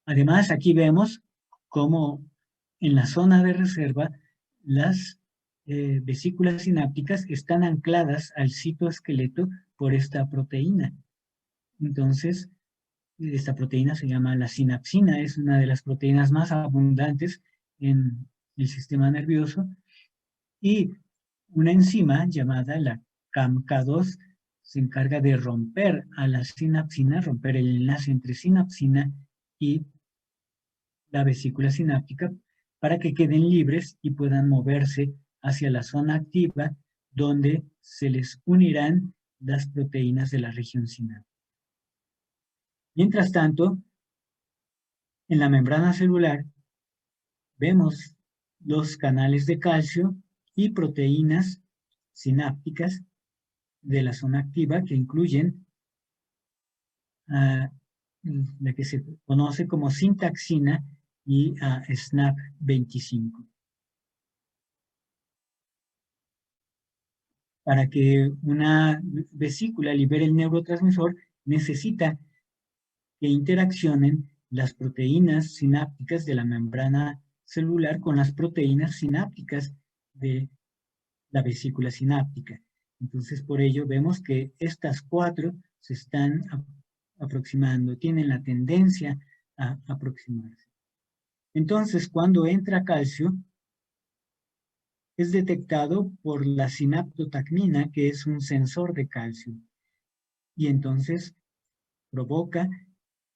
S1: Además, aquí vemos cómo en la zona de reserva las vesículas sinápticas están ancladas al citoesqueleto por esta proteína. Entonces, esta proteína se llama la sinapsina, es una de las proteínas más abundantes en el sistema nervioso, y una enzima llamada la CAMK2 se encarga de romper a la sinapsina, romper el enlace entre sinapsina y la vesícula sináptica para que queden libres y puedan moverse hacia la zona activa, donde se les unirán las proteínas de la región sináptica. Mientras tanto, en la membrana celular vemos los canales de calcio y proteínas sinápticas de la zona activa que incluyen a la que se conoce como sintaxina y a SNAP25. Para que una vesícula libere el neurotransmisor, necesita que interaccionen las proteínas sinápticas de la membrana celular con las proteínas sinápticas de la vesícula sináptica. Entonces, por ello vemos que estas cuatro se están aproximando, tienen la tendencia a aproximarse. Entonces, cuando entra calcio, es detectado por la sinaptotacmina, que es un sensor de calcio. Y entonces provoca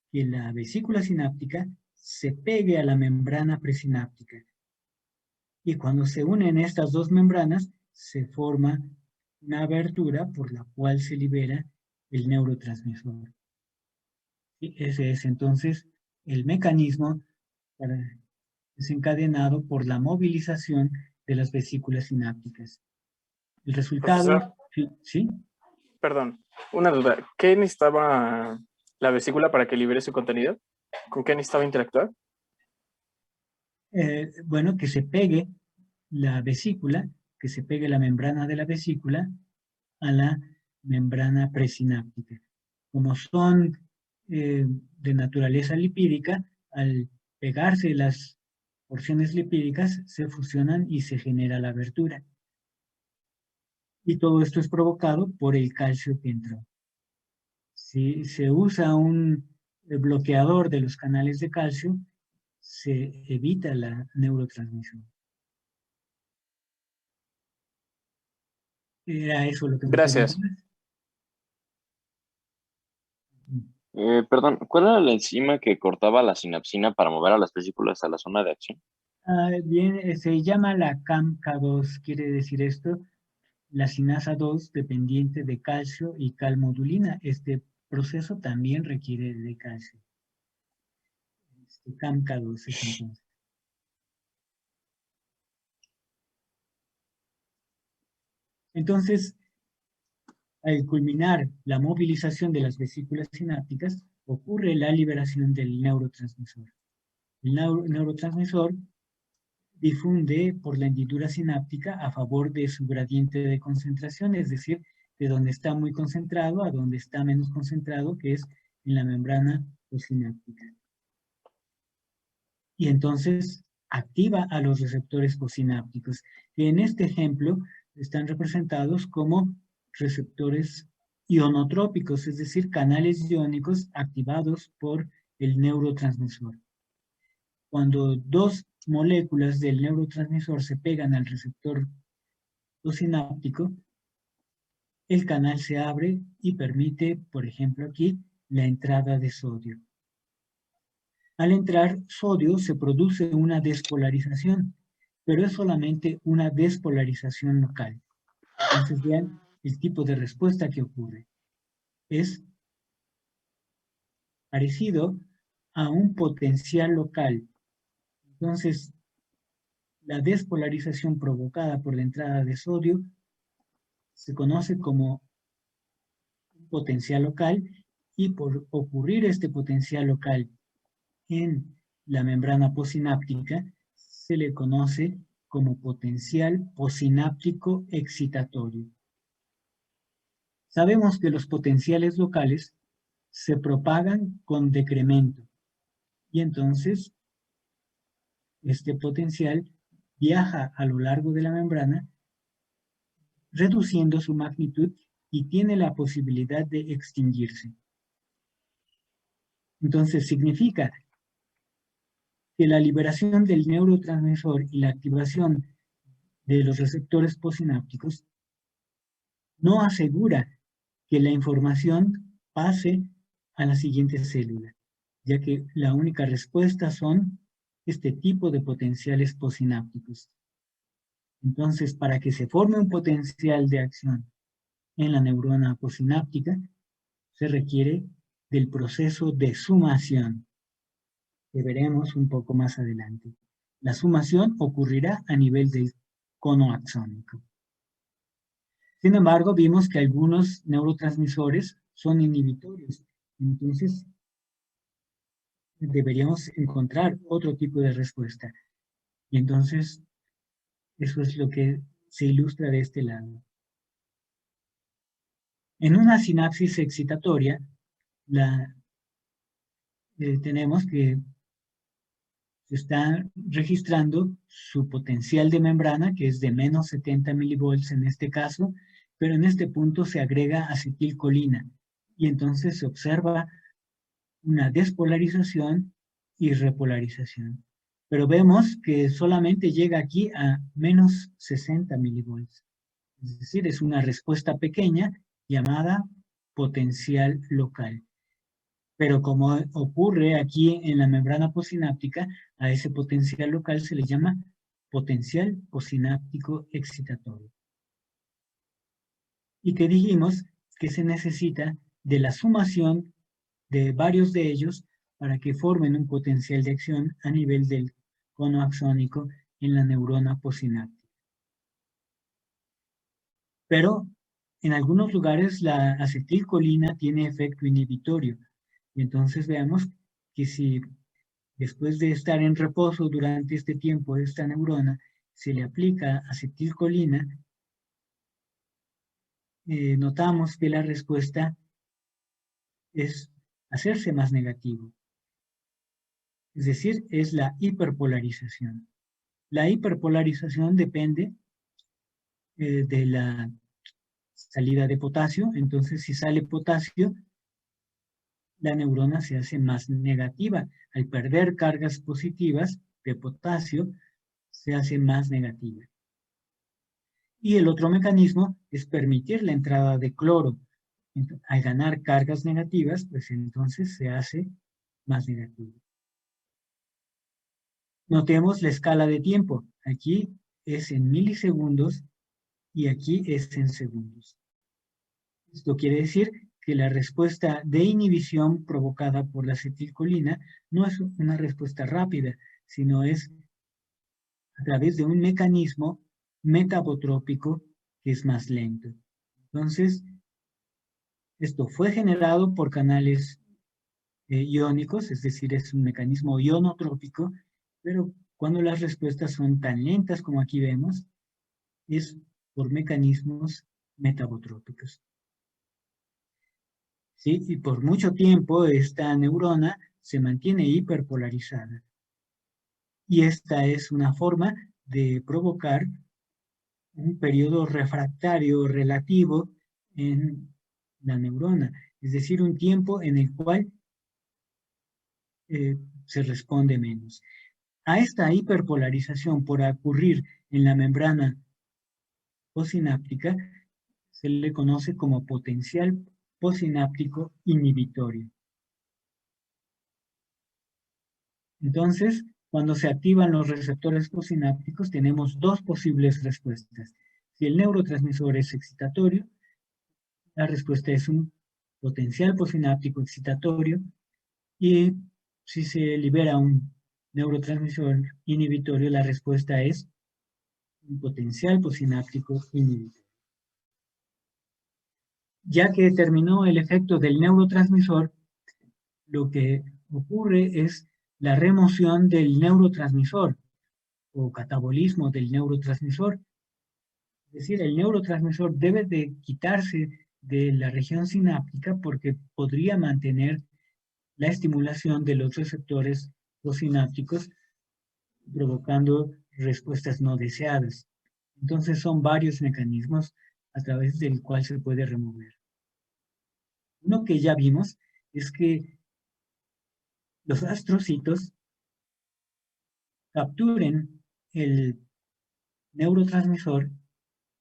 S1: que la vesícula sináptica se pegue a la membrana presináptica. Y cuando se unen estas dos membranas, se forma una abertura por la cual se libera el neurotransmisor. Y ese es entonces el mecanismo desencadenado por la movilización de las vesículas sinápticas. El resultado,
S4: Profesor,
S1: ¿sí?
S4: perdón, una duda. ¿Qué necesitaba la vesícula para que libere su contenido? ¿Con qué necesitaba interactuar?
S1: Bueno, que se pegue la vesícula, que se pegue la membrana de la vesícula a la membrana presináptica. Como son de naturaleza lipídica, al pegarse las porciones lipídicas se fusionan y se genera la abertura. Y todo esto es provocado por el calcio que entró. Si se usa un bloqueador de los canales de calcio, se evita la neurotransmisión. ¿Era eso lo que me
S4: Gracias.
S1: preguntabas?
S3: Perdón, ¿cuál era la enzima que cortaba la sinapsina para mover a las vesículas a la zona de acción?
S1: Bien, se llama la CAMK2, quiere decir esto, la sinasa 2 dependiente de calcio y calmodulina. Este proceso también requiere de calcio. CAMK2 es entonces. Entonces, al culminar la movilización de las vesículas sinápticas, ocurre la liberación del neurotransmisor. El neurotransmisor difunde por la hendidura sináptica a favor de su gradiente de concentración, es decir, de donde está muy concentrado a donde está menos concentrado, que es en la membrana postsináptica. Y entonces activa a los receptores postsinápticos, que en este ejemplo están representados como receptores ionotrópicos, es decir, canales iónicos activados por el neurotransmisor. Cuando dos moléculas del neurotransmisor se pegan al receptor postsináptico, el canal se abre y permite, por ejemplo aquí, la entrada de sodio. Al entrar sodio se produce una despolarización, pero es solamente una despolarización local. Entonces vean el tipo de respuesta que ocurre. Es parecido a un potencial local. Entonces, la despolarización provocada por la entrada de sodio se conoce como un potencial local, y por ocurrir este potencial local en la membrana postsináptica se le conoce como potencial postsináptico excitatorio. Sabemos que los potenciales locales se propagan con decremento y entonces este potencial viaja a lo largo de la membrana reduciendo su magnitud y tiene la posibilidad de extinguirse. Entonces significa que la liberación del neurotransmisor y la activación de los receptores postsinápticos no asegura que la información pase a la siguiente célula, ya que la única respuesta son este tipo de potenciales postsinápticos. Entonces, para que se forme un potencial de acción en la neurona postsináptica, se requiere del proceso de sumación, que veremos un poco más adelante. La sumación ocurrirá a nivel del cono axónico. Sin embargo, vimos que algunos neurotransmisores son inhibitorios. Entonces, deberíamos encontrar otro tipo de respuesta. Y entonces, eso es lo que se ilustra de este lado. En una sinapsis excitatoria, tenemos que se está registrando su potencial de membrana, que es de menos 70 milivolts en este caso, pero en este punto se agrega acetilcolina y entonces se observa una despolarización y repolarización. pero vemos que solamente llega aquí a menos 60 milivolts. Es decir, es una respuesta pequeña llamada potencial local. Pero como ocurre aquí en la membrana postsináptica, a ese potencial local se le llama potencial postsináptico excitatorio. Y que dijimos que se necesita de la sumación de varios de ellos para que formen un potencial de acción a nivel del cono axónico en la neurona postsináptica. Pero en algunos lugares la acetilcolina tiene efecto inhibitorio. Y entonces veamos que si después de estar en reposo durante este tiempo de esta neurona se le aplica acetilcolina, notamos que la respuesta es hacerse más negativo. Es decir, es la hiperpolarización. La hiperpolarización depende de la salida de potasio. Entonces, si sale potasio, la neurona se hace más negativa. Al perder cargas positivas de potasio, se hace más negativa. Y el otro mecanismo es permitir la entrada de cloro. Al ganar cargas negativas, pues entonces se hace más negativa. Notemos la escala de tiempo. Aquí es en milisegundos y aquí es en segundos. Esto quiere decir que la respuesta de inhibición provocada por la acetilcolina no es una respuesta rápida, sino es a través de un mecanismo metabotrópico que es más lento. Entonces, esto fue generado por canales iónicos, es decir, es un mecanismo ionotrópico, pero cuando las respuestas son tan lentas como aquí vemos, es por mecanismos metabotrópicos. ¿Sí? Y por mucho tiempo esta neurona se mantiene hiperpolarizada. Y esta es una forma de provocar un periodo refractario relativo en la neurona, es decir, un tiempo en el cual se responde menos. A esta hiperpolarización por ocurrir en la membrana postsináptica se le conoce como potencial postsináptico inhibitorio. Entonces, cuando se activan los receptores postsinápticos, tenemos dos posibles respuestas. Si el neurotransmisor es excitatorio, la respuesta es un potencial postsináptico excitatorio, y si se libera un neurotransmisor inhibitorio, la respuesta es un potencial postsináptico inhibitorio. Ya que terminó el efecto del neurotransmisor, lo que ocurre es la remoción del neurotransmisor o catabolismo del neurotransmisor. Es decir, el neurotransmisor debe de quitarse de la región sináptica porque podría mantener la estimulación de los receptores postsinápticos, provocando respuestas no deseadas. Entonces son varios mecanismos a través del cual se puede remover. Uno que ya vimos es que los astrocitos capturen el neurotransmisor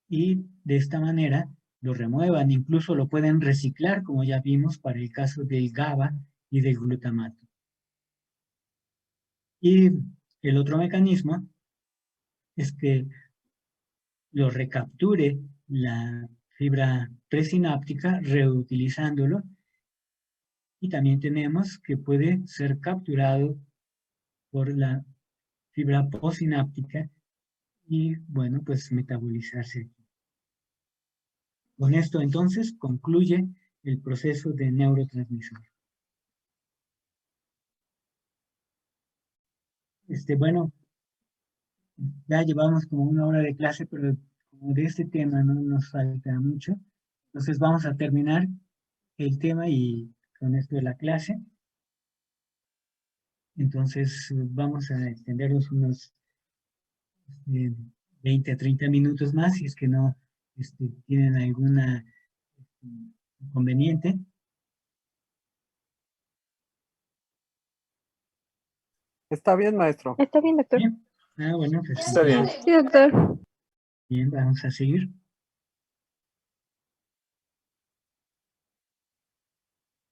S1: y de esta manera lo remuevan, incluso lo pueden reciclar, como ya vimos para el caso del GABA y del glutamato. Y el otro mecanismo es que lo recapture la fibra presináptica reutilizándolo, y también tenemos que puede ser capturado por la fibra postsináptica y, bueno, pues metabolizarse. Con esto entonces concluye el proceso de neurotransmisor. Bueno, ya llevamos como 1 hora de clase, pero como de este tema no nos falta mucho. Entonces vamos a terminar el tema y con esto de la clase. Entonces vamos a extendernos unos 20 a 30 minutos más si es que no tienen alguna inconveniente.
S5: Está bien, maestro.
S2: Está bien, doctor.
S1: Bien. Bueno, pues
S4: Está bien.
S2: Sí, doctor.
S1: bien, vamos a seguir.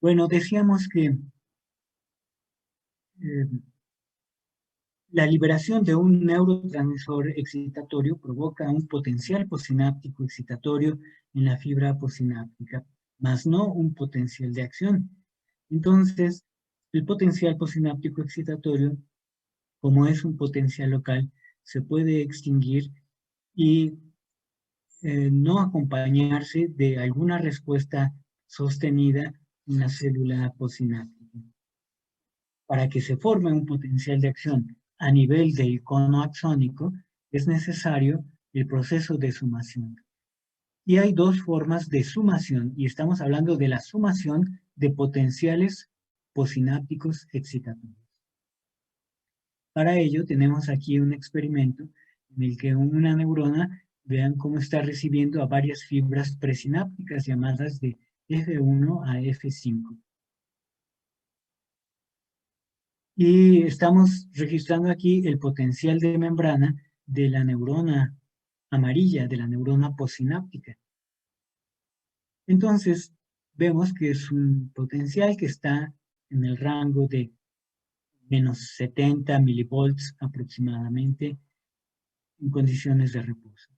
S1: Bueno, decíamos que la liberación de un neurotransmisor excitatorio provoca un potencial postsináptico excitatorio en la fibra postsináptica, más no un potencial de acción. Entonces, el potencial postsináptico excitatorio, como es un potencial local, se puede extinguir y no acompañarse de alguna respuesta sostenida en la célula postsináptica. Para que se forme un potencial de acción a nivel del cono axónico, es necesario el proceso de sumación. Y hay dos formas de sumación, y estamos hablando de la sumación de potenciales postsinápticos excitatorios. Para ello tenemos aquí un experimento en el que una neurona, vean cómo está recibiendo a varias fibras presinápticas llamadas de F1 a F5. Y estamos registrando aquí el potencial de membrana de la neurona amarilla, de la neurona postsináptica. Entonces, vemos que es un potencial que está en el rango de menos 70 milivolts aproximadamente en condiciones de reposo.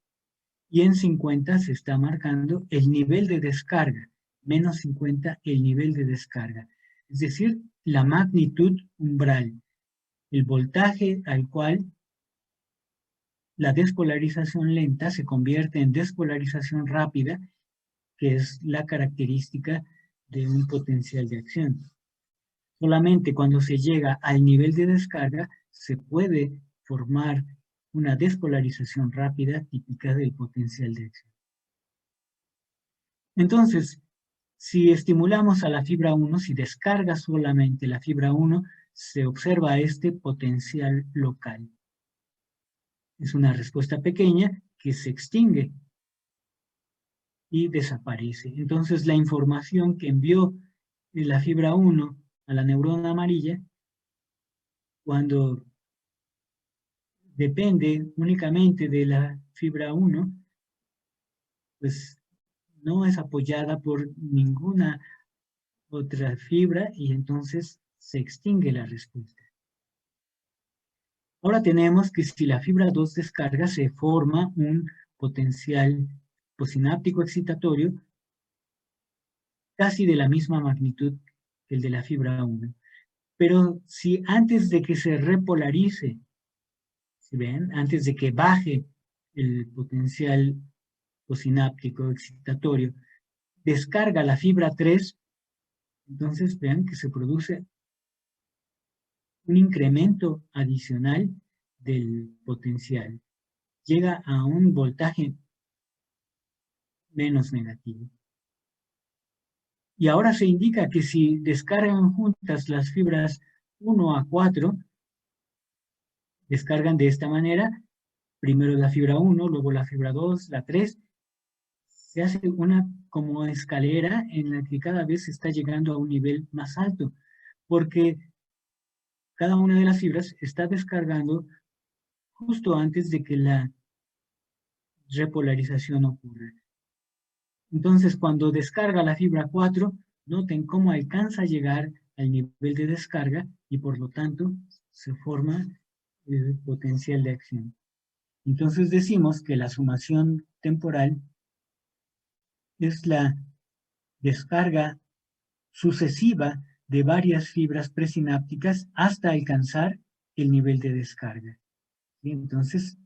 S1: Y en 50 se está marcando el nivel de descarga, menos 50 el nivel de descarga, es decir, la magnitud umbral, el voltaje al cual la despolarización lenta se convierte en despolarización rápida, que es la característica de un potencial de acción. Solamente cuando se llega al nivel de descarga se puede formar una despolarización rápida típica del potencial de acción. Entonces, si estimulamos a la fibra 1, si descarga solamente la fibra 1, se observa este potencial local. Es una respuesta pequeña que se extingue y desaparece. Entonces, la información que envió la fibra 1 a la neurona amarilla, cuando depende únicamente de la fibra 1, pues no es apoyada por ninguna otra fibra y entonces se extingue la respuesta. Ahora tenemos que si la fibra 2 descarga, se forma un potencial postsináptico excitatorio casi de la misma magnitud que el de la fibra 1. Pero si antes de que se repolarice, ¿sí ven? Antes de que baje el potencial postsináptico excitatorio, descarga la fibra 3, entonces vean que se produce un incremento adicional del potencial. Llega a un voltaje menos negativo. Y ahora se indica que si descargan juntas las fibras 1 a 4, descargan de esta manera, primero la fibra 1, luego la fibra 2, la 3, se hace una como escalera en la que cada vez se está llegando a un nivel más alto, porque cada una de las fibras está descargando justo antes de que la repolarización ocurra. Entonces, cuando descarga la fibra 4, noten cómo alcanza a llegar al nivel de descarga y por lo tanto se forma el potencial de acción. Entonces decimos que la sumación temporal es la descarga sucesiva de varias fibras presinápticas hasta alcanzar el nivel de descarga. ¿Sí? Entonces,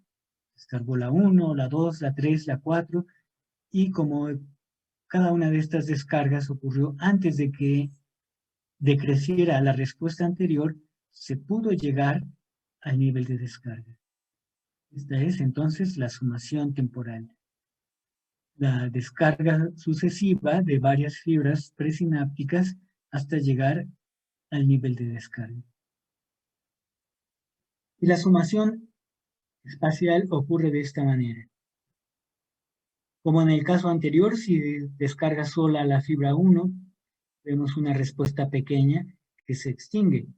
S1: descargó la 1, la 2, la 3, la 4, y como cada una de estas descargas ocurrió antes de que decreciera la respuesta anterior, se pudo llegar al nivel de descarga. Esta es entonces la sumación temporal. La descarga sucesiva de varias fibras presinápticas hasta llegar al nivel de descarga. Y la sumación espacial ocurre de esta manera. Como en el caso anterior, si descarga sola la fibra 1, vemos una respuesta pequeña que se extingue.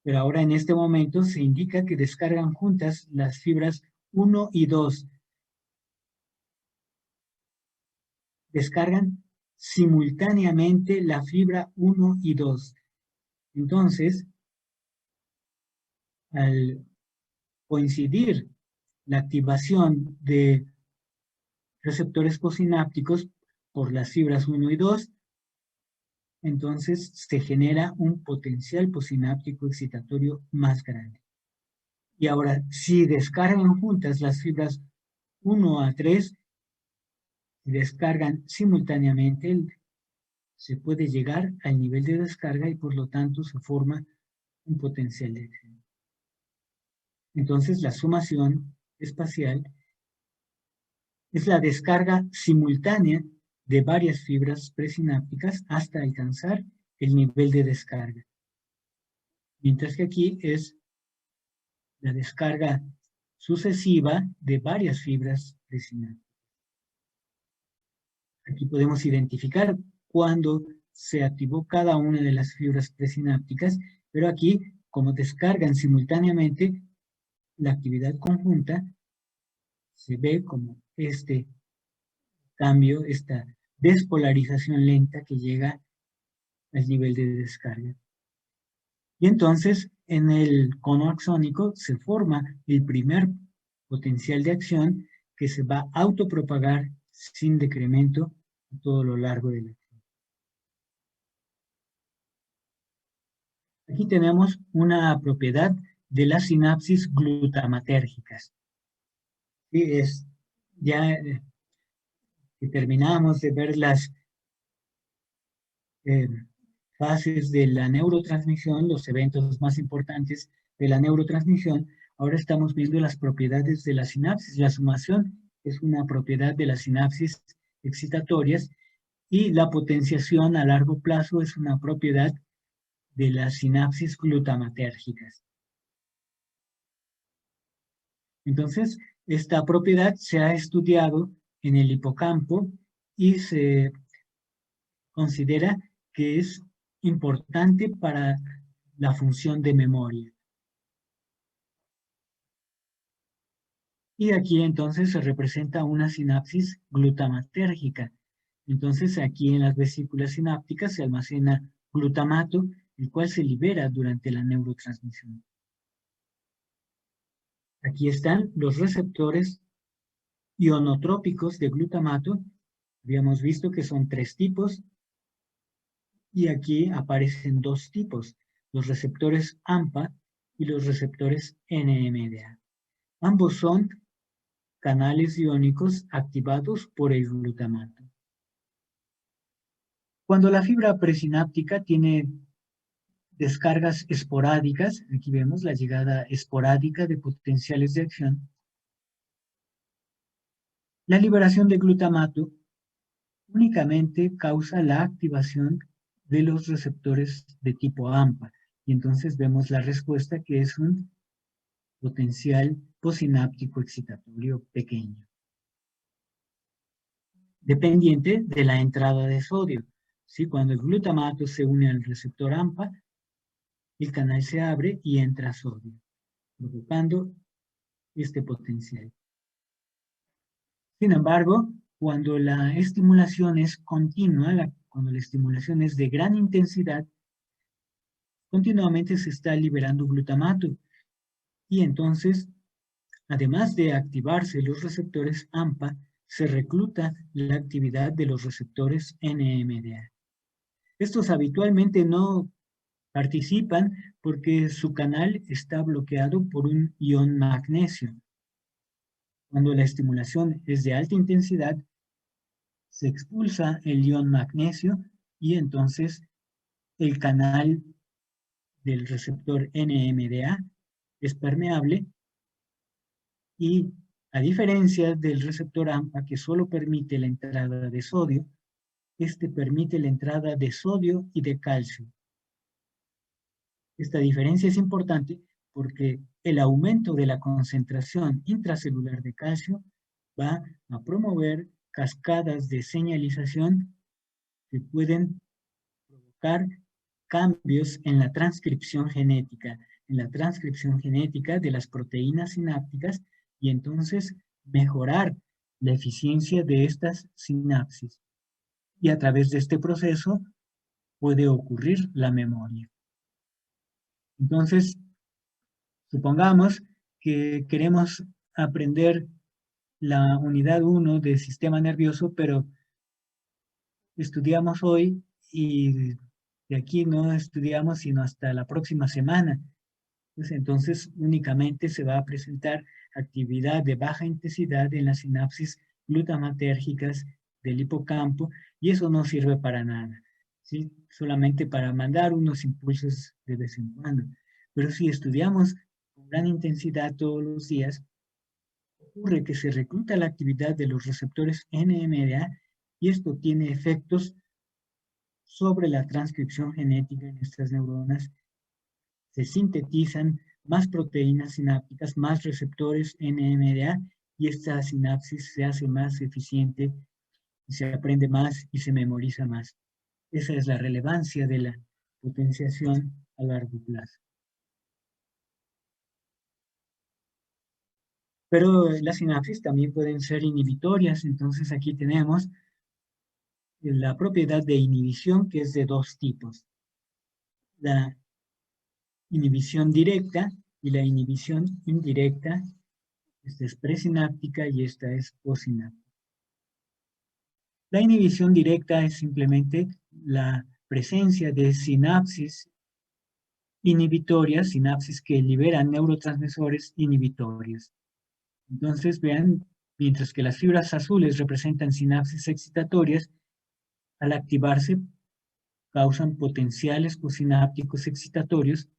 S1: Pero ahora en este momento se indica que descargan juntas las fibras 1 y 2. Descargan simultáneamente la fibra 1 y 2. Entonces, al coincidir la activación de receptores posinápticos por las fibras 1 y 2, entonces se genera un potencial posináptico excitatorio más grande. Y ahora, si descargan juntas las fibras 1 a 3, y descargan simultáneamente, se puede llegar al nivel de descarga y por lo tanto se forma un potencial de acción. Entonces la sumación espacial es la descarga simultánea de varias fibras presinápticas hasta alcanzar el nivel de descarga. Mientras que aquí es la descarga sucesiva de varias fibras presinápticas. Aquí podemos identificar cuándo se activó cada una de las fibras presinápticas, pero aquí, como descargan simultáneamente, la actividad conjunta se ve como este cambio, esta despolarización lenta que llega al nivel de descarga. Y entonces, en el cono axónico se forma el primer potencial de acción que se va a autopropagar sin decremento a todo lo largo de la acción. Aquí tenemos una propiedad de las sinapsis glutamatérgicas. Sí, ya que terminamos de ver las fases de la neurotransmisión, los eventos más importantes de la neurotransmisión, ahora estamos viendo las propiedades de la sinapsis. La sumación es una propiedad de las sinapsis excitatorias y la potenciación a largo plazo es una propiedad de las sinapsis glutamatérgicas. Entonces, esta propiedad se ha estudiado en el hipocampo y se considera que es importante para la función de memoria. Y aquí entonces se representa una sinapsis glutamatérgica. Entonces aquí en las vesículas sinápticas se almacena glutamato, el cual se libera durante la neurotransmisión. Aquí están los receptores ionotrópicos de glutamato. Habíamos visto que son 3 tipos. Y aquí aparecen 2 tipos, los receptores AMPA y los receptores NMDA. Ambos son canales iónicos activados por el glutamato. Cuando la fibra presináptica tiene descargas esporádicas, aquí vemos la llegada esporádica de potenciales de acción, la liberación de glutamato únicamente causa la activación de los receptores de tipo AMPA. Y entonces vemos la respuesta que es un potencial posináptico excitatorio pequeño, dependiente de la entrada de sodio. ¿Sí? Cuando el glutamato se une al receptor AMPA, el canal se abre y entra sodio, provocando este potencial. Sin embargo, cuando la estimulación es continua, cuando la estimulación es de gran intensidad, continuamente se está liberando glutamato. Y entonces, además de activarse los receptores AMPA, se recluta la actividad de los receptores NMDA. Estos habitualmente no participan porque su canal está bloqueado por un ion magnesio. Cuando la estimulación es de alta intensidad, se expulsa el ion magnesio y entonces el canal del receptor NMDA es permeable y a diferencia del receptor AMPA que solo permite la entrada de sodio, este permite la entrada de sodio y de calcio. Esta diferencia es importante porque el aumento de la concentración intracelular de calcio va a promover cascadas de señalización que pueden provocar cambios en la transcripción genética en la transcripción genética de las proteínas sinápticas y entonces mejorar la eficiencia de estas sinapsis. Y a través de este proceso puede ocurrir la memoria. Entonces, supongamos que queremos aprender la unidad 1 del sistema nervioso, pero estudiamos hoy y de aquí no estudiamos sino hasta la próxima semana. Pues entonces únicamente se va a presentar actividad de baja intensidad en las sinapsis glutamatérgicas del hipocampo y eso no sirve para nada, ¿sí? Solamente para mandar unos impulsos de vez en cuando. Pero si estudiamos con gran intensidad todos los días, ocurre que se recluta la actividad de los receptores NMDA y esto tiene efectos sobre la transcripción genética en estas neuronas. Se sintetizan más proteínas sinápticas, más receptores NMDA y esta sinapsis se hace más eficiente y se aprende más y se memoriza más. Esa es la relevancia de la potenciación a largo plazo. Pero las sinapsis también pueden ser inhibitorias, entonces aquí tenemos la propiedad de inhibición que es de dos tipos. La inhibición directa y la inhibición indirecta. Esta es presináptica y esta es postsináptica. La inhibición directa es simplemente la presencia de sinapsis inhibitorias, sinapsis que liberan neurotransmisores inhibitorias. Entonces, vean, mientras que las fibras azules representan sinapsis excitatorias, al activarse causan potenciales postsinápticos excitatorios.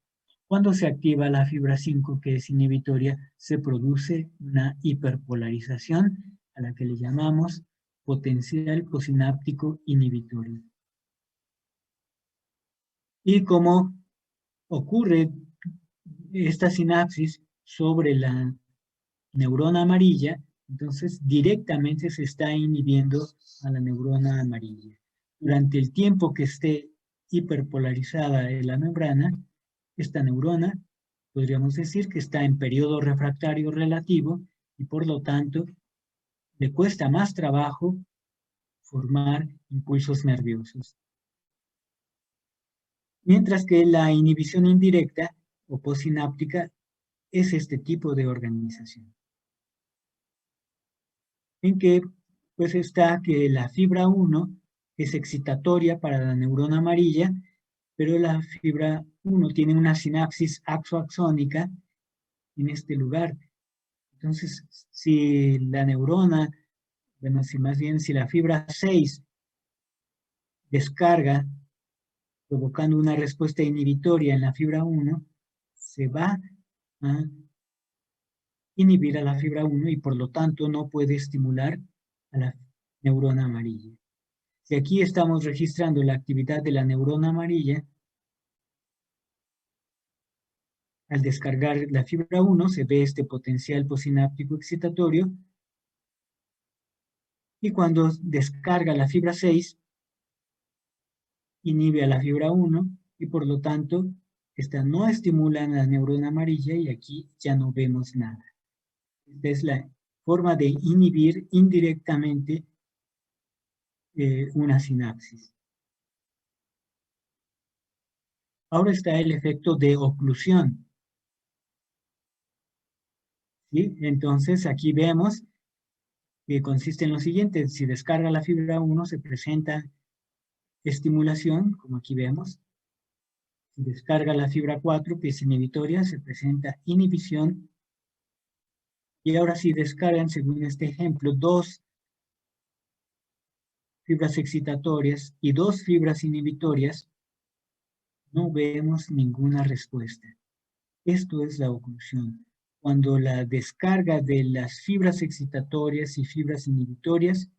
S1: Cuando se activa la fibra 5, que es inhibitoria, se produce una hiperpolarización a la que le llamamos potencial postsináptico inhibitorio. Y como ocurre esta sinapsis sobre la neurona amarilla, entonces directamente se está inhibiendo a la neurona amarilla. Durante el tiempo que esté hiperpolarizada en la membrana, esta neurona, podríamos decir que está en periodo refractario relativo y por lo tanto le cuesta más trabajo formar impulsos nerviosos. Mientras que la inhibición indirecta o postsináptica es este tipo de organización. En que pues está que la fibra 1 es excitatoria para la neurona amarilla, pero la fibra 1 tiene una sinapsis axoaxónica en este lugar. Entonces, si la neurona, bueno, si más bien si la fibra 6 descarga, provocando una respuesta inhibitoria en la fibra 1, se va a inhibir a la fibra 1 y por lo tanto no puede estimular a la neurona amarilla. Si aquí estamos registrando la actividad de la neurona amarilla, al descargar la fibra 1 se ve este potencial postsináptico excitatorio y cuando descarga la fibra 6 inhibe a la fibra 1 y por lo tanto esta no estimula a la neurona amarilla y aquí ya no vemos nada. Esta es la forma de inhibir indirectamente una sinapsis. Ahora está el efecto de oclusión. ¿Sí? Entonces aquí vemos que consiste en lo siguiente. Si descarga la fibra 1 se presenta estimulación, como aquí vemos. Si descarga la fibra 4, que es inhibitoria, se presenta inhibición. Y ahora si descargan, según este ejemplo, 2 fibras excitatorias y 2 fibras inhibitorias, no vemos ninguna respuesta. Esto es la oclusión. Cuando la descarga de las fibras excitatorias y fibras inhibitorias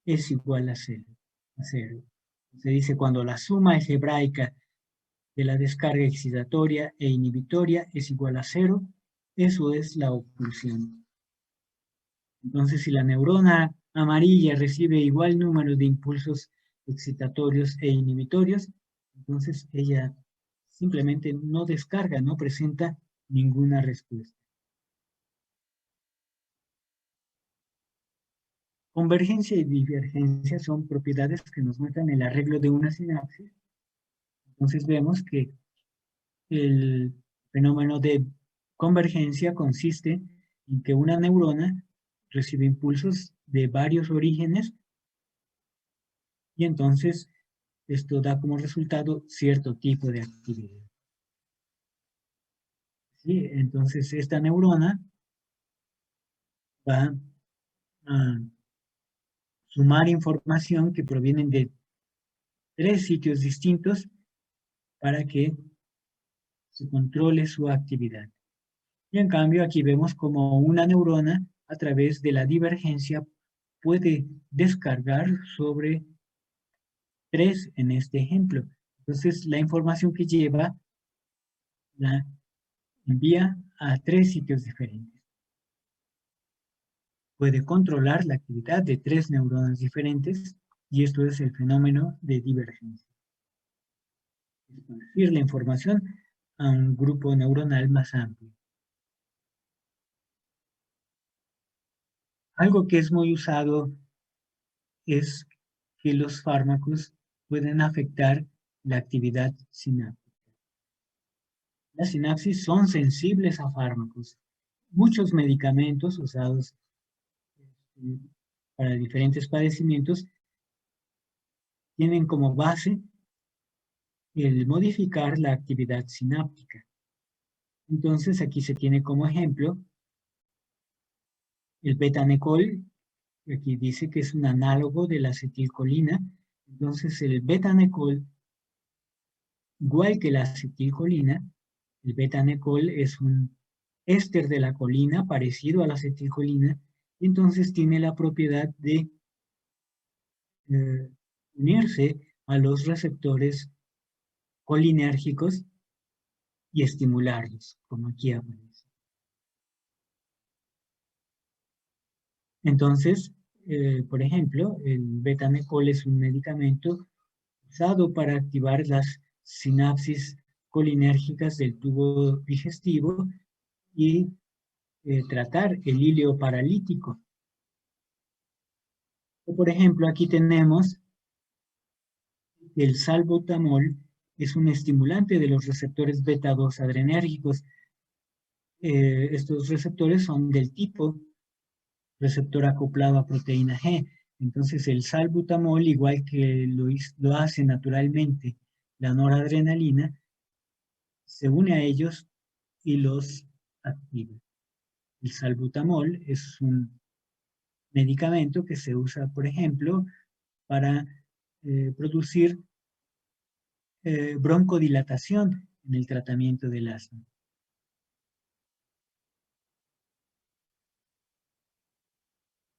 S1: es igual a cero. Se dice cuando la suma algebraica de la descarga excitatoria e inhibitoria es igual a 0, eso es la oclusión. Entonces, si la neurona amarilla recibe igual número de impulsos excitatorios e inhibitorios, entonces ella simplemente no descarga, no presenta ninguna respuesta. Convergencia y divergencia son propiedades que nos muestran el arreglo de una sinapsis. Entonces vemos que el fenómeno de convergencia consiste en que una neurona recibe impulsos de varios orígenes y entonces esto da como resultado cierto tipo de actividad. ¿Sí? Entonces esta neurona va a sumar información que provienen de 3 sitios distintos para que se controle su actividad. Y en cambio aquí vemos como una neurona a través de la divergencia puede descargar sobre 3 en este ejemplo. Entonces la información que lleva la envía a 3 sitios diferentes. Puede controlar la actividad de 3 neuronas diferentes y esto es el fenómeno de divergencia. Esparcir la información a un grupo neuronal más amplio. Algo que es muy usado es que los fármacos pueden afectar la actividad sináptica. Las sinapsis son sensibles a fármacos. Muchos medicamentos usados para diferentes padecimientos tienen como base el modificar la actividad sináptica. Entonces aquí se tiene como ejemplo el betanecol, que aquí dice que es un análogo de la acetilcolina. Entonces el betanecol, igual que la acetilcolina, el betanecol es un éster de la colina parecido a la acetilcolina, y entonces tiene la propiedad de unirse a los receptores colinérgicos y estimularlos, como aquí aparece. Entonces, por ejemplo, el betanecol es un medicamento usado para activar las sinapsis colinérgicas del tubo digestivo y tratar el hilo paralítico. O, por ejemplo, aquí tenemos el salbutamol, es un estimulante de los receptores beta-2 adrenérgicos. Estos receptores son del tipo receptor acoplado a proteína G. Entonces el salbutamol, igual que lo hace naturalmente la noradrenalina, se une a ellos y los activa. El salbutamol es un medicamento que se usa, por ejemplo, para producir broncodilatación en el tratamiento del asma.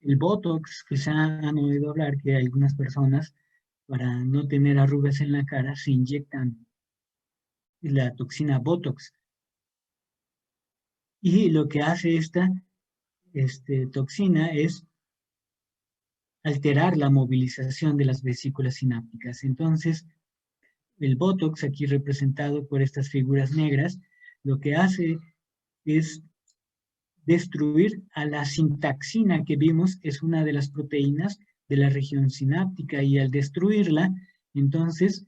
S1: El Botox, que se han oído hablar que algunas personas, para no tener arrugas en la cara, se inyectan la toxina Botox. Y lo que hace esta toxina es alterar la movilización de las vesículas sinápticas. Entonces, el Botox, aquí representado por estas figuras negras, lo que hace es destruir a la sintaxina que vimos, es una de las proteínas de la región sináptica, y al destruirla, entonces,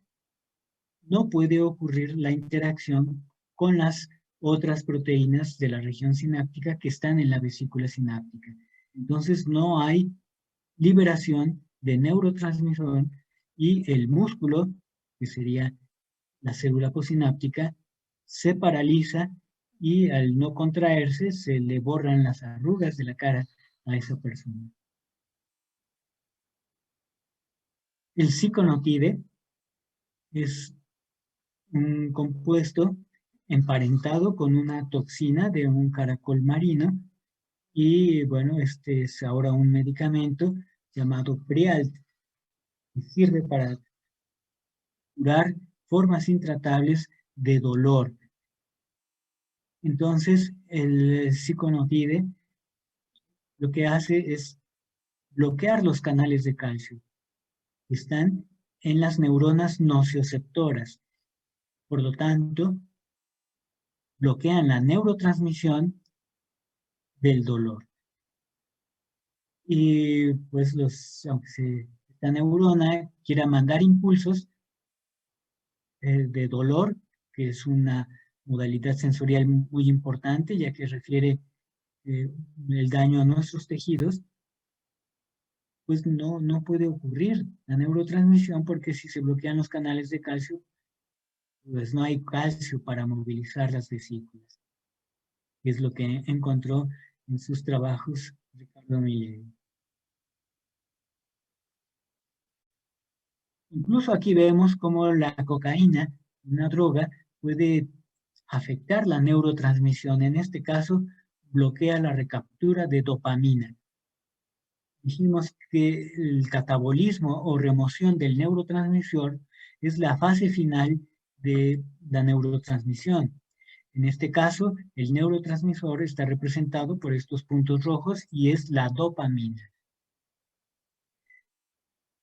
S1: no puede ocurrir la interacción con las otras proteínas de la región sináptica que están en la vesícula sináptica. Entonces, no hay liberación de neurotransmisor y el músculo, que sería la célula posináptica, se paraliza y al no contraerse se le borran las arrugas de la cara a esa persona. El ciconotide es un compuesto emparentado con una toxina de un caracol marino y bueno, este es ahora un medicamento llamado Prialt, que sirve para curar formas intratables de dolor. Entonces, el ciconotide lo que hace es bloquear los canales de calcio. Están en las neuronas nocioceptoras. Por lo tanto, bloquean la neurotransmisión del dolor. Y pues aunque esta neurona quiera mandar impulsos de dolor, que es una modalidad sensorial muy importante, ya que refiere el daño a nuestros tejidos, pues no puede ocurrir la neurotransmisión, porque si se bloquean los canales de calcio, pues no hay calcio para movilizar las vesículas. Y es lo que encontró en sus trabajos Ricardo Millet. Incluso aquí vemos cómo la cocaína, una droga, puede afectar la neurotransmisión. En este caso, bloquea la recaptura de dopamina. Dijimos que el catabolismo o remoción del neurotransmisor es la fase final de la neurotransmisión. En este caso, el neurotransmisor está representado por estos puntos rojos y es la dopamina.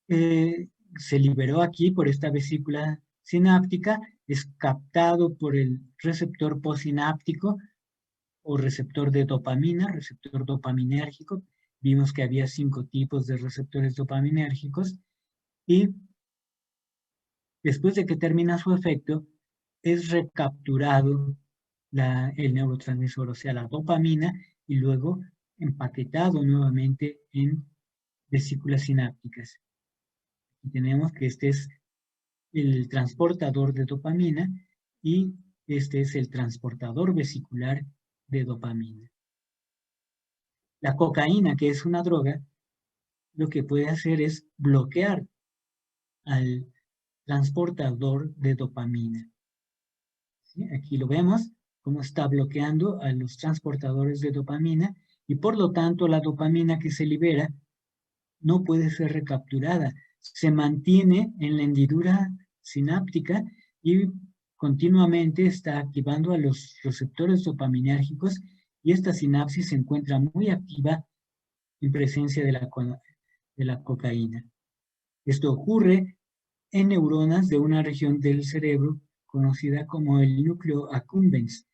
S1: Se liberó aquí por esta vesícula sináptica, es captado por el receptor postsináptico o receptor de dopamina, receptor dopaminérgico. Vimos que había 5 tipos de receptores dopaminérgicos y después de que termina su efecto, es recapturado el neurotransmisor, o sea, la dopamina, y luego empaquetado nuevamente en vesículas sinápticas. Y tenemos que este es el transportador de dopamina y este es el transportador vesicular de dopamina. La cocaína, que es una droga, lo que puede hacer es bloquear al transportador de dopamina. ¿Sí? Aquí lo vemos, cómo está bloqueando a los transportadores de dopamina y por lo tanto la dopamina que se libera no puede ser recapturada. Se mantiene en la hendidura sináptica y continuamente está activando a los receptores dopaminérgicos y esta sinapsis se encuentra muy activa en presencia de la cocaína. Esto ocurre en neuronas de una región del cerebro conocida como el núcleo accumbens.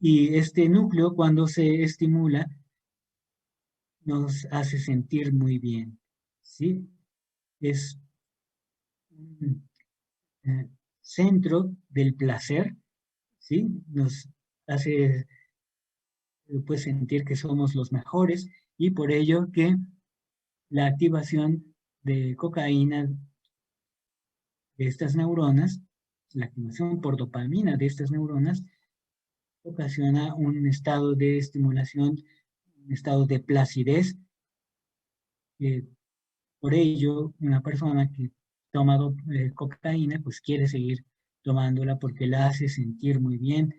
S1: Y este núcleo, cuando se estimula, nos hace sentir muy bien, ¿sí? Es un centro del placer, ¿sí? Nos hace pues, sentir que somos los mejores y por ello que la activación de cocaína de estas neuronas, la activación por dopamina de estas neuronas, ocasiona un estado de estimulación, un estado de placidez. Por ello, una persona que toma cocaína, pues quiere seguir tomándola porque la hace sentir muy bien,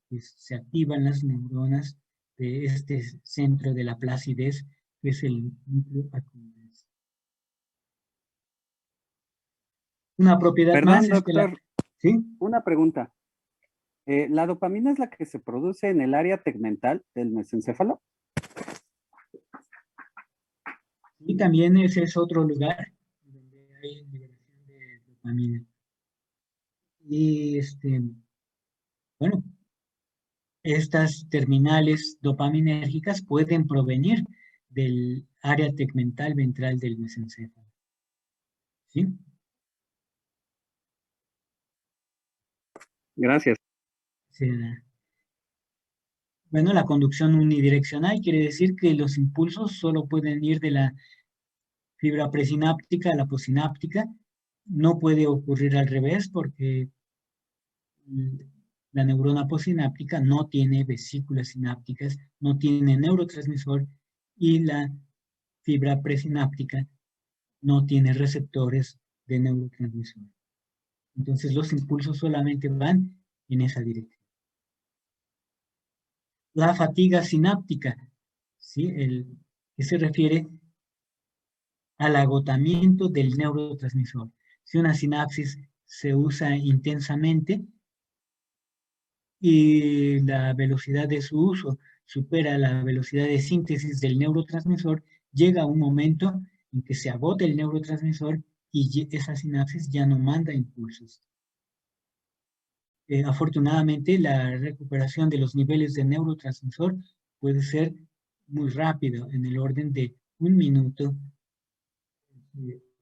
S1: pues se activan las neuronas de este centro de la placidez, que es el núcleo accumbens. Una propiedad
S5: Perdón,
S1: más es que
S5: doctor,
S1: ¿sí?
S5: una pregunta. ¿La dopamina es la que se produce en el área tegmental del mesencéfalo?
S1: Y también ese es otro lugar donde hay liberación de dopamina. Y bueno, estas terminales dopaminérgicas pueden provenir del área tegmental ventral del mesencéfalo. ¿Sí?
S5: Gracias.
S1: Sí. Bueno, la conducción unidireccional quiere decir que los impulsos solo pueden ir de la fibra presináptica a la postsináptica. No puede ocurrir al revés porque la neurona postsináptica no tiene vesículas sinápticas, no tiene neurotransmisor y la fibra presináptica no tiene receptores de neurotransmisor. Entonces los impulsos solamente van en esa dirección. La fatiga sináptica, ¿sí? Que se refiere al agotamiento del neurotransmisor. Si una sinapsis se usa intensamente y la velocidad de su uso supera la velocidad de síntesis del neurotransmisor, llega un momento en que se agota el neurotransmisor y esa sinapsis ya no manda impulsos. afortunadamente, la recuperación de los niveles de neurotransmisor puede ser muy rápido, en el orden de 1 minuto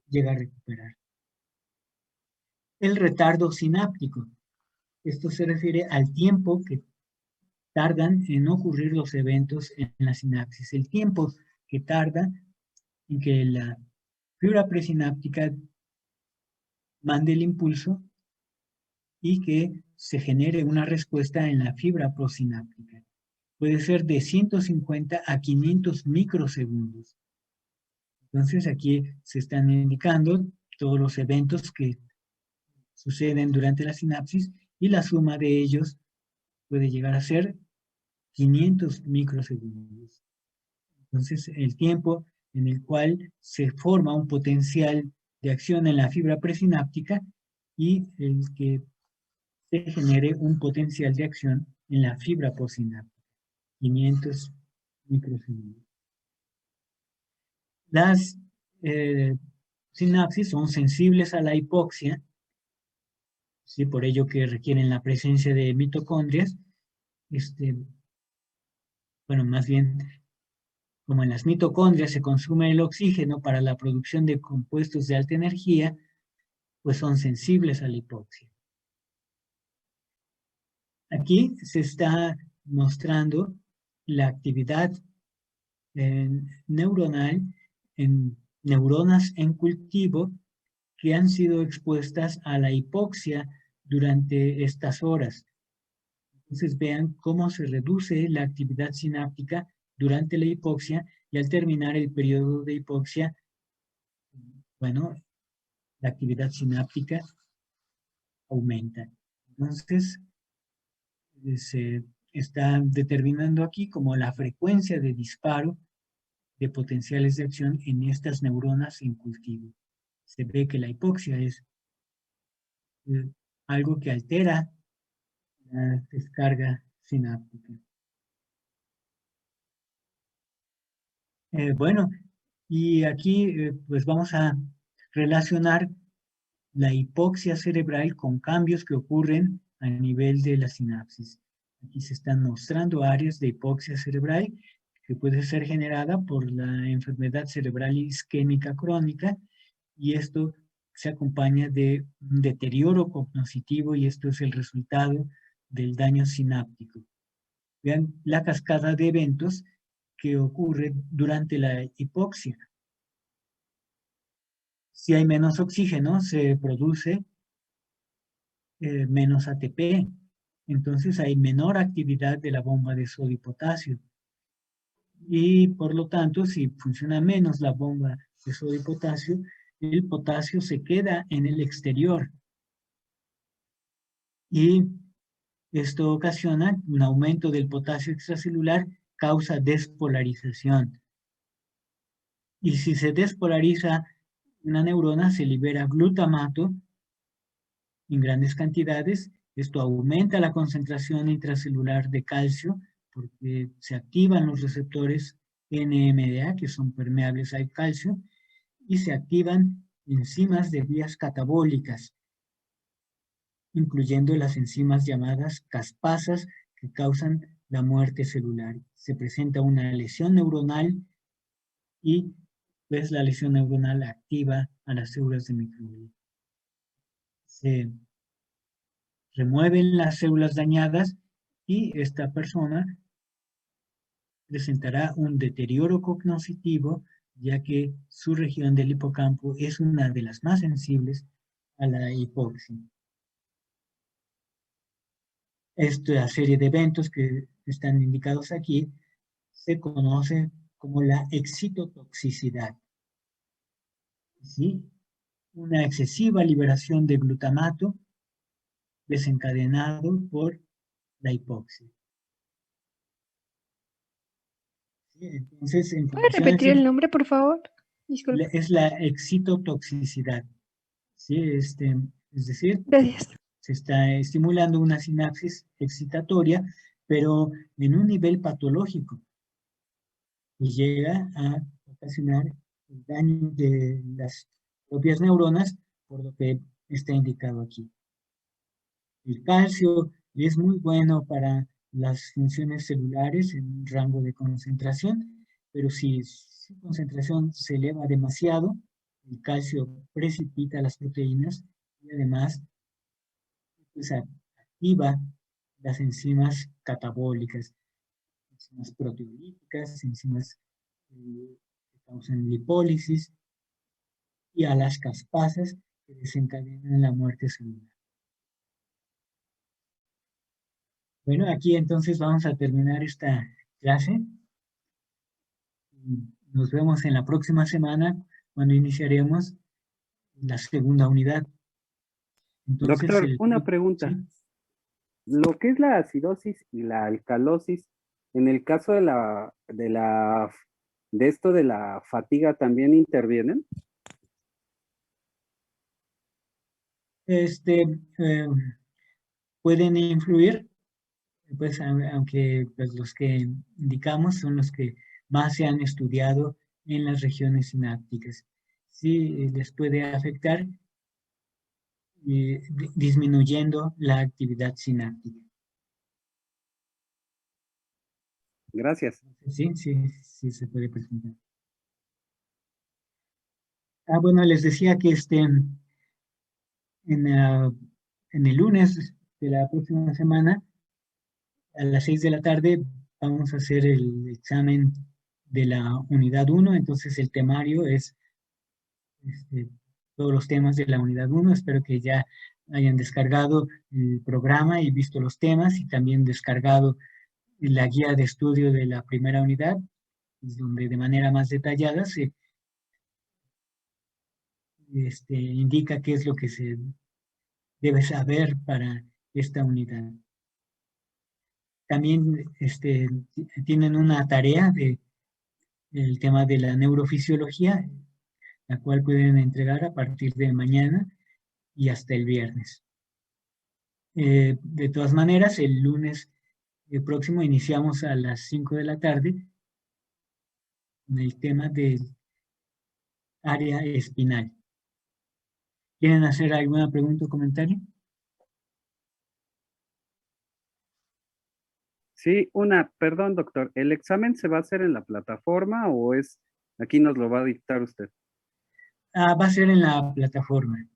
S1: llega a recuperar. El retardo sináptico. Esto se refiere al tiempo que tardan en ocurrir los eventos en la sinapsis. El tiempo que tarda en que la fibra presináptica mande el impulso y que se genere una respuesta en la fibra prosináptica. Puede ser de 150 a 500 microsegundos. Entonces aquí se están indicando todos los eventos que suceden durante la sinapsis y la suma de ellos puede llegar a ser 500 microsegundos. Entonces el tiempo en el cual se forma un potencial de acción en la fibra presináptica y el que se genere un potencial de acción en la fibra postsináptica. 500 microsegundos. Las sinapsis son sensibles a la hipoxia, ¿sí? Por ello que requieren la presencia de mitocondrias. Bueno, más bien, como en las mitocondrias se consume el oxígeno para la producción de compuestos de alta energía, pues son sensibles a la hipoxia. Aquí se está mostrando la actividad neuronal en neuronas en cultivo que han sido expuestas a la hipoxia durante estas horas. Entonces vean cómo se reduce la actividad sináptica durante la hipoxia y al terminar el periodo de hipoxia, bueno, la actividad sináptica aumenta. Entonces se está determinando aquí como la frecuencia de disparo de potenciales de acción en estas neuronas en cultivo. Se ve que la hipoxia es algo que altera la descarga sináptica. Bueno, y aquí pues vamos a relacionar la hipoxia cerebral con cambios que ocurren a nivel de la sinapsis. Aquí se están mostrando áreas de hipoxia cerebral que puede ser generada por la enfermedad cerebral isquémica crónica, y esto se acompaña de un deterioro cognoscitivo, y esto es el resultado del daño sináptico. Vean la cascada de eventos que ocurre durante la hipoxia. Si hay menos oxígeno, se produce menos ATP. Entonces hay menor actividad de la bomba de sodio y potasio. Y por lo tanto, si funciona menos la bomba de sodio y potasio, el potasio se queda en el exterior. Y esto ocasiona un aumento del potasio extracelular, causa despolarización. Y si se despolariza una neurona, se libera glutamato en grandes cantidades. Esto aumenta la concentración intracelular de calcio porque se activan los receptores NMDA, que son permeables al calcio, y se activan enzimas de vías catabólicas, incluyendo las enzimas llamadas caspasas que causan la muerte celular. Se presenta una lesión neuronal y pues la lesión neuronal activa a las células de microglia. Se remueven las células dañadas y esta persona presentará un deterioro cognoscitivo, ya que su región del hipocampo es una de las más sensibles a la hipoxia. Esta serie de eventos que están indicados aquí se conoce como la excitotoxicidad. ¿Sí? Una excesiva liberación de glutamato desencadenado por la hipoxia. ¿Sí? Entonces, en
S2: ¿Puede repetir el nombre, por favor? Disculpe.
S1: es la excitotoxicidad. ¿Sí? Es decir,
S2: Gracias.
S1: se está estimulando una sinapsis excitatoria, pero en un nivel patológico, y llega a ocasionar el daño de las propias neuronas, por lo que está indicado aquí. El calcio es muy bueno para las funciones celulares en un rango de concentración, pero si su concentración se eleva demasiado, el calcio precipita las proteínas y además pues, activa las enzimas catabólicas, enzimas proteolíticas, enzimas que causan lipólisis y a las caspasas que desencadenan la muerte celular. Bueno, aquí entonces vamos a terminar esta clase. Nos vemos en la próxima semana cuando iniciaremos la segunda unidad. Entonces,
S5: Doctor, una pregunta.
S1: ¿sí?
S5: Lo que es la acidosis y la alcalosis, en el caso de esto de la fatiga, ¿también intervienen?
S1: Pueden influir, pues, aunque pues, los que indicamos son los que más se han estudiado en las regiones sinápticas. Sí, les puede afectar disminuyendo la actividad sináptica.
S5: Gracias.
S1: Sí, sí se puede presentar. Bueno, les decía que en el lunes de la próxima semana, a las 6 de la tarde, vamos a hacer el examen de la unidad 1. Entonces, el temario es todos los temas de la unidad 1. Espero que ya hayan descargado el programa y visto los temas y también descargado la guía de estudio de la primera unidad, donde de manera más detallada se indica qué es lo que se debe saber para esta unidad. También tienen una tarea del tema de la neurofisiología, la cual pueden entregar a partir de mañana y hasta el viernes. De todas maneras, el lunes próximo iniciamos a las 5 de la tarde con el tema del área espinal. ¿Quieren hacer alguna pregunta o comentario?
S5: Sí, perdón, doctor, ¿el examen se va a hacer en la plataforma o aquí nos lo va a dictar usted?
S1: Va a ser en la plataforma.